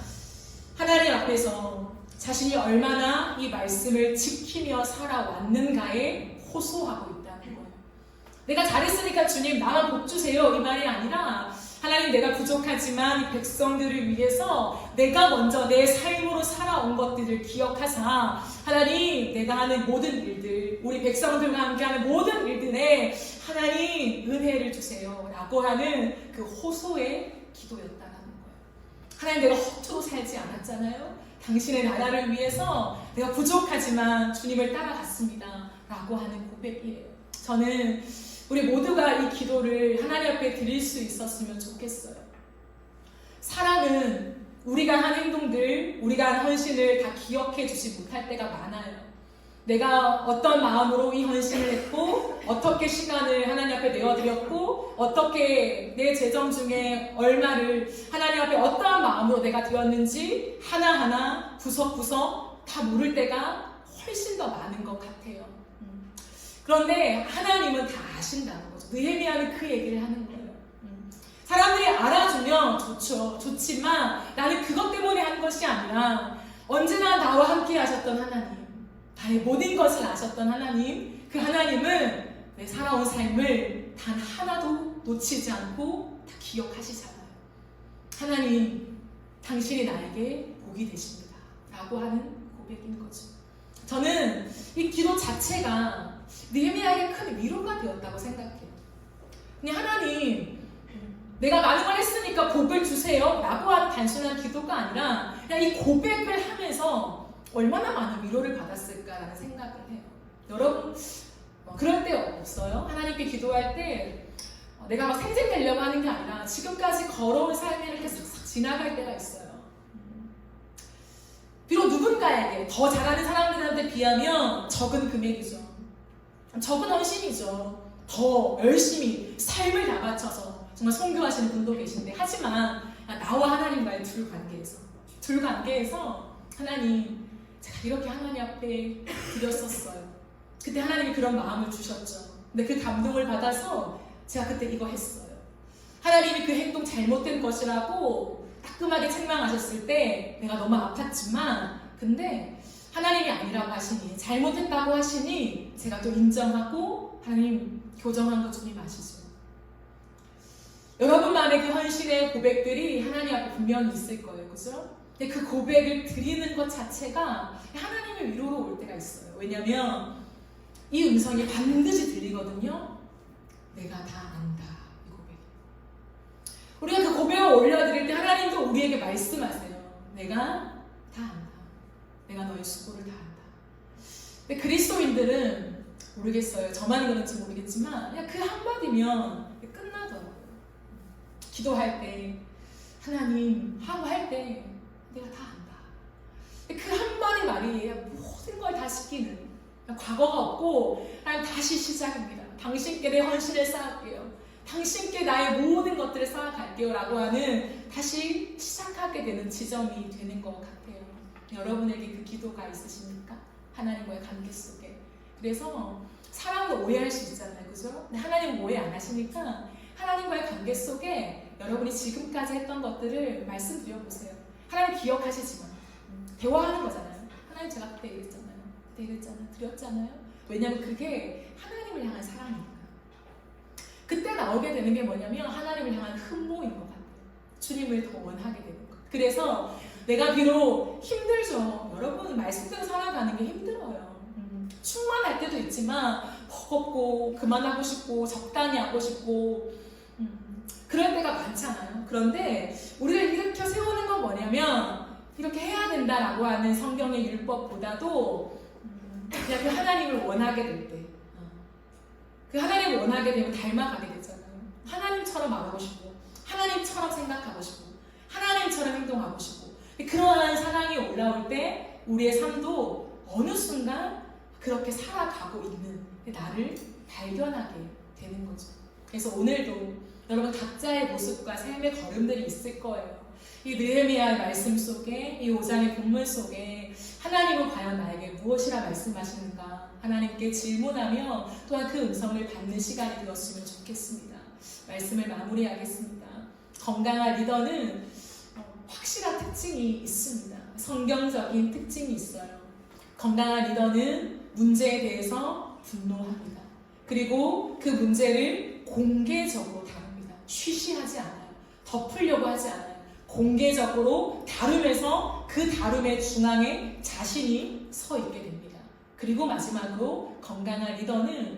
하나님 앞에서 자신이 얼마나 이 말씀을 지키며 살아왔는가에 호소하고 있다는 거예요. 내가 잘했으니까 주님 나만 복 주세요 이 말이 아니라 하나님 내가 부족하지만 이 백성들을 위해서 내가 먼저 내 삶으로 살아온 것들을 기억하사 하나님 내가 하는 모든 일들 우리 백성들과 함께하는 모든 일들에 하나님 은혜를 주세요 라고 하는 그 호소의 기도였다는 거예요. 하나님 내가 허투루 살지 않았잖아요. 당신의 나라를 위해서 내가 부족하지만 주님을 따라갔습니다 라고 하는 고백이에요. 저는 우리 모두가 이 기도를 하나님 앞에 드릴 수 있었으면 좋겠어요. 사랑은 우리가 한 행동들, 우리가 한 헌신을 다 기억해 주지 못할 때가 많아요. 내가 어떤 마음으로 이 헌신을 했고 어떻게 시간을 하나님 앞에 내어드렸고 어떻게 내 재정 중에 얼마를 하나님 앞에 어떠한 마음으로 내가 드렸는지 하나하나 구석구석 다 모를 때가 훨씬 더 많은 것 같아요. 그런데 하나님은 다 아신다는 거죠. 느헤미야는 그 얘기를 하는 거예요. 사람들이 알아주면 좋죠. 좋지만 나는 그것 때문에 한 것이 아니라 언제나 나와 함께 하셨던 하나님 나의 모든 것을 아셨던 하나님 그 하나님은 내 살아온 삶을 단 하나도 놓치지 않고 다 기억하시잖아요. 하나님 당신이 나에게 복이 되십니다 라고 하는 고백인 거죠. 저는 이 기도 자체가 느헤미야에게 큰 위로가 되었다고 생각해요. 그냥 하나님 내가 많은 걸 했으니까 복을 주세요 라고 하는 단순한 기도가 아니라 그냥 이 고백을 하면서 얼마나 많은 위로를 받았을까라는 생각을 해요. 여러분 그럴 때 없어요? 하나님께 기도할 때 내가 막 생생내려고 하는 게 아니라 지금까지 걸어온 삶이 이렇게 싹싹 지나갈 때가 있어요. 비록 누군가에게 더 잘하는 사람들한테 비하면 적은 금액이죠. 적은 헌신이죠. 더 열심히 삶을 다 바쳐서 정말 선교하시는 분도 계신데 하지만 나와 하나님과의 둘 관계에서 하나님 제가 이렇게 하나님 앞에 드렸었어요. 그때 하나님이 그런 마음을 주셨죠. 근데 그 감동을 받아서 제가 그때 이거 했어요. 하나님이 그 행동 잘못된 것이라고 따끔하게 책망하셨을 때 내가 너무 아팠지만 근데 하나님이 아니라고 하시니 잘못했다고 하시니 제가 또 인정하고 하나님 교정한 거 주님 아시죠? 여러분만의 그 헌신의 고백들이 하나님 앞에 분명히 있을 거예요. 그죠? 근데 그 고백을 드리는 것 자체가 하나님의 위로로 올 때가 있어요. 왜냐면 이 음성이 반드시 들리거든요. 내가 다 안다. 이 고백. 우리가 그 고백을 올려드릴 때 하나님도 우리에게 말씀하세요. 내가 다 안다. 내가 너의 수고를 다 안다. 근데 그리스도인들은 모르겠어요. 저만 그런지 모르겠지만 그냥 그 한마디면 끝나더라고요. 기도할 때 하나님 하고 할 때 내가 다 안다. 그 한마디 말이 모든 걸 다 시키는, 과거가 없고 다시 시작입니다. 당신께 내 헌신을 쌓을게요. 당신께 나의 모든 것들을 쌓아갈게요 라고 하는, 다시 시작하게 되는 지점이 되는 것 같아요. 여러분에게 그 기도가 있으십니까? 하나님과의 관계 속에. 그래서 사람도 오해할 수 있잖아요, 그죠? 근데 하나님은 오해 안 하시니까 하나님과의 관계 속에 여러분이 지금까지 했던 것들을 말씀드려보세요. 하나님 기억하시지만 대화하는 거잖아요. 하나님 제가 그때 이랬잖아요. 그때 이랬잖아요. 드렸잖아요. 왜냐하면 그게 하나님을 향한 사랑이니까. 그때 나오게 되는 게 뭐냐면 하나님을 향한 흠모인 것 같아요. 주님을 더 원하게 되는 것. 그래서 내가 비록 힘들죠. 여러분 말씀대로 살아가는 게 힘들어요. 충만할 때도 있지만 버겁고 그만하고 싶고 적당히 하고 싶고 그럴 때가 많잖아요. 그런데 우리를 일으켜 세우는 건 뭐냐면 이렇게 해야 된다라고 하는 성경의 율법보다도 그냥 그 하나님을 원하게 될 때, 그 하나님을 원하게 되면 닮아가게 되잖아요. 하나님처럼 말하고 싶고 하나님처럼 생각하고 싶고 하나님처럼 행동하고 싶고, 그러한 사랑이 올라올 때 우리의 삶도 어느 순간 그렇게 살아가고 있는 나를 발견하게 되는 거죠. 그래서 오늘도 여러분 각자의 모습과 삶의 걸음들이 있을 거예요. 이 느헤미야의 말씀 속에, 이 5장의 본문 속에 하나님은 과연 나에게 무엇이라 말씀하시는가 하나님께 질문하며 또한 그 음성을 받는 시간이 되었으면 좋겠습니다. 말씀을 마무리하겠습니다. 건강한 리더는 확실한 특징이 있습니다. 성경적인 특징이 있어요. 건강한 리더는 문제에 대해서 분노합니다. 그리고 그 문제를 공개적으로 다룹니다. 쉬쉬하지 않아요. 덮으려고 하지 않아요. 공개적으로 다루면서 그 다룸의 중앙에 자신이 서 있게 됩니다. 그리고 마지막으로 건강한 리더는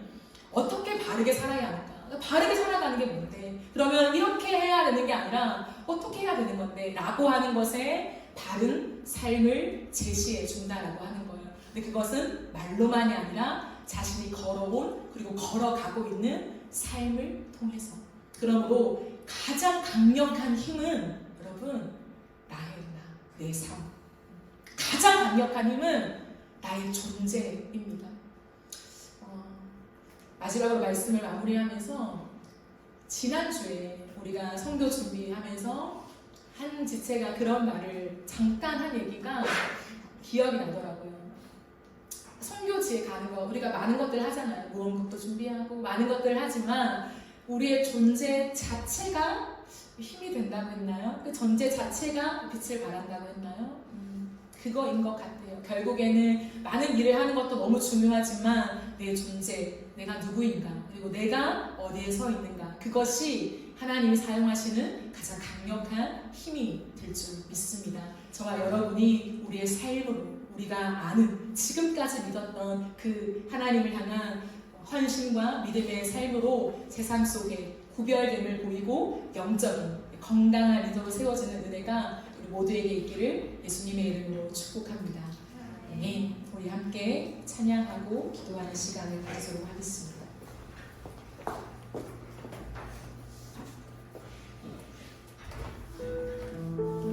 어떻게 바르게 살아야 할까? 바르게 살아가는 게 뭔데? 그러면 이렇게 해야 되는 게 아니라 어떻게 해야 되는 건데? 라고 하는 것에 바른 삶을 제시해 준다라고 하는 거예요. 근데 그것은 말로만이 아니라 자신이 걸어온 그리고 걸어가고 있는 삶을 통해서. 그러므로 가장 강력한 힘은 여러분 내 삶. 가장 강력한 힘은 나의 존재입니다. 마지막으로 말씀을 마무리하면서 지난주에 우리가 성교 준비하면서 한 지체가 그런 말을 잠깐 한 얘기가 기억이 나더라고요. 선교지에 가는 거 우리가 많은 것들 하잖아요. 무언국도 준비하고 많은 것들 하지만 우리의 존재 자체가 힘이 된다고 했나요? 그 존재 자체가 빛을 발한다고 했나요? 그거인 것 같아요. 결국에는 많은 일을 하는 것도 너무 중요하지만 내 존재, 내가 누구인가, 그리고 내가 어디에 서 있는가, 그것이 하나님이 사용하시는 가장 강력한 힘이 될 줄 믿습니다. 저와 여러분이 우리의 삶으로 우리가 아는 지금까지 믿었던 그 하나님을 향한 헌신과 믿음의 삶으로 세상 속에 구별됨을 보이고 영적인 건강한 리더로 세워지는 은혜가 우리 모두에게 있기를 예수님의 이름으로 축복합니다. 아멘. 우리 함께 찬양하고 기도하는 시간을 가지도록 하겠습니다.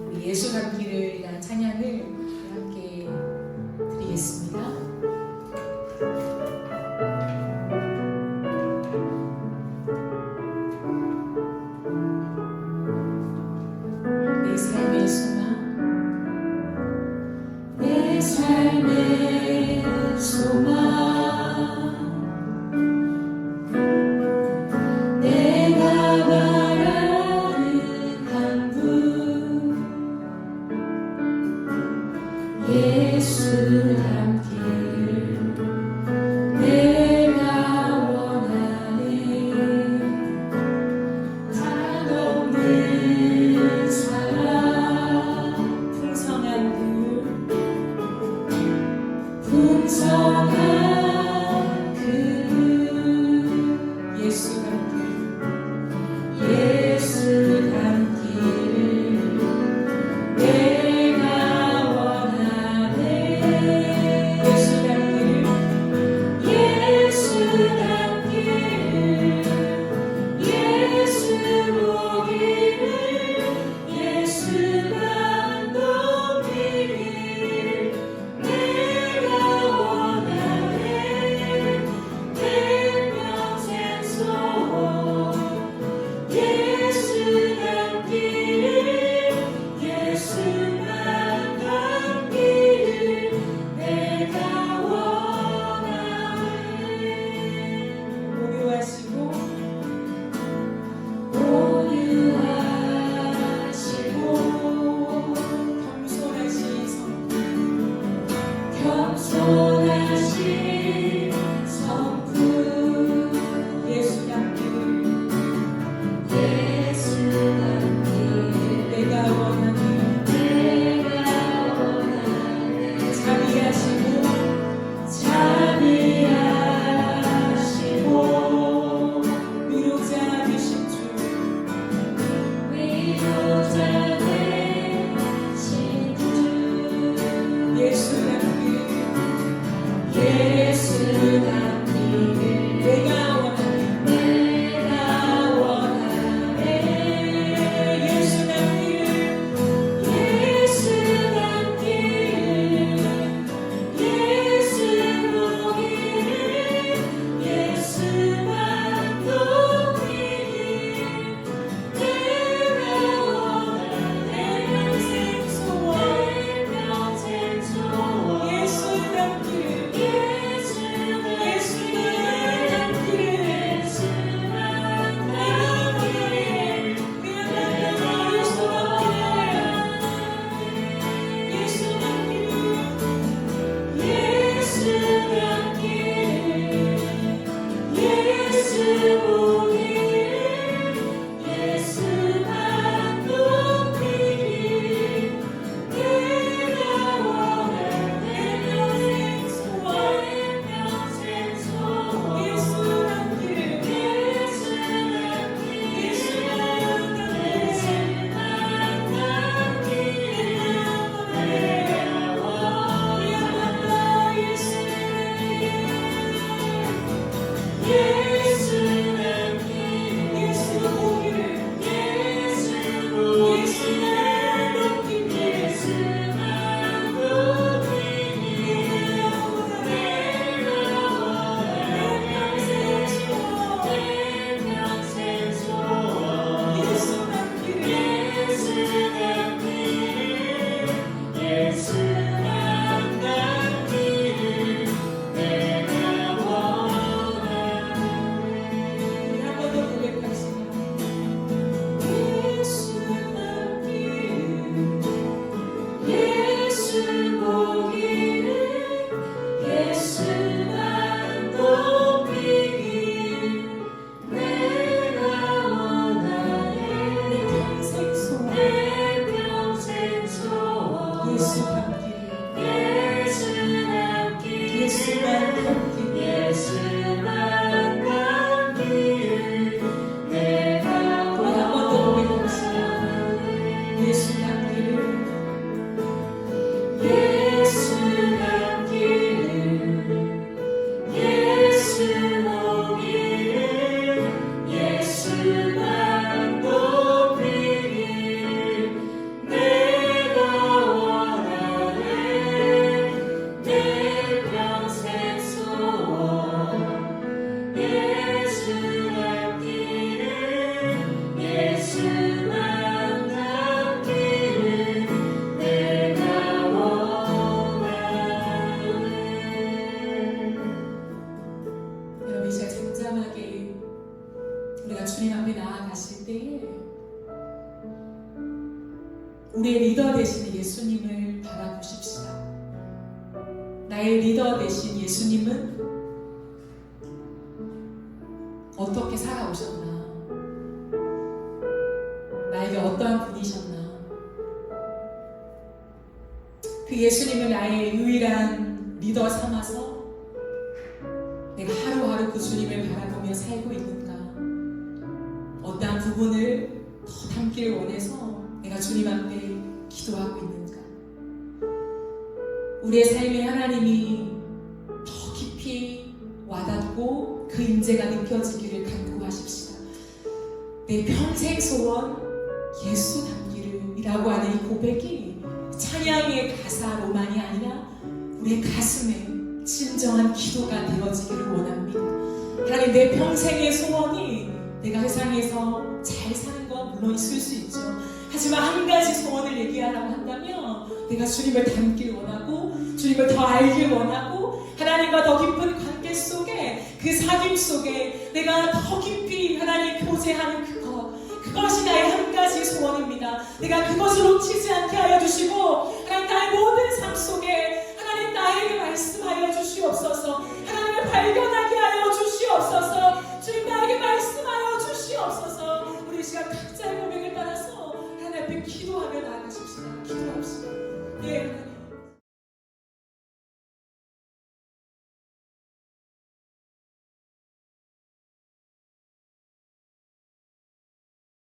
우리 예수 닮기를 위한 찬양을 함께 드리겠습니다. 예수 닮기 겸손하신 성품 예수 닮기를 예수 닮기를 내가 원하니 자비하시고 자비하시고 위로자 되신 주 위로자 되신 주 예수 닮기를 예수 닮기를 내가 원하니 내가 원하네 예수 닮기를 예수 닮기를 예수 보기를 예수만 돕기를 내가 원하네 평생 소원 평생 소원 예수 닮기를 예수만 닮기를 예수만 우리의 리더 되신 예수님을 바라보십시다. 나의 리더 되신 예수님은 어떻게 살아오셨나? 나에게 어떠한 분이셨나? 그 예수님을 나의 유일한 리더 삼아서 내가 하루하루 그 주님을 바라보며 살고 있는가? 어떠한 부분을 더 담기를 원해서 내가 주님 앞에 기도하고 있는가? 우리의 삶에 하나님이 더 깊이 와닿고 그 임재가 느껴지기를 간구하십시다. 내 평생 소원 예수 닮기를이라고 하는 이 고백이 찬양의 가사로만이 아니라 우리의 가슴에 진정한 기도가 되어지기를 원합니다. 하나님, 내 평생의 소원이 내가 세상에서 잘 사는 건 물론 있을 수 있죠. 하지만 한 가지 소원을 얘기하라고 한다면 내가 주님을 닮길 원하고 주님을 더 알길 원하고 하나님과 더 깊은 관계 속에 그 사귐 속에 내가 더 깊이 하나님 교제하는 그것이 나의 한 가지 소원입니다. 내가 그것을 놓치지 않게 하여 주시고 하나님 나의 모든 삶 속에 하나님 나에게 말씀 발견하게 하여 주시옵소서. 주님 나에게 말씀하여 주시옵소서. 우리 시간 각자의 고백을 따라서 하나님 앞에 기도하며 나아가십시다. 기도합시다. 예.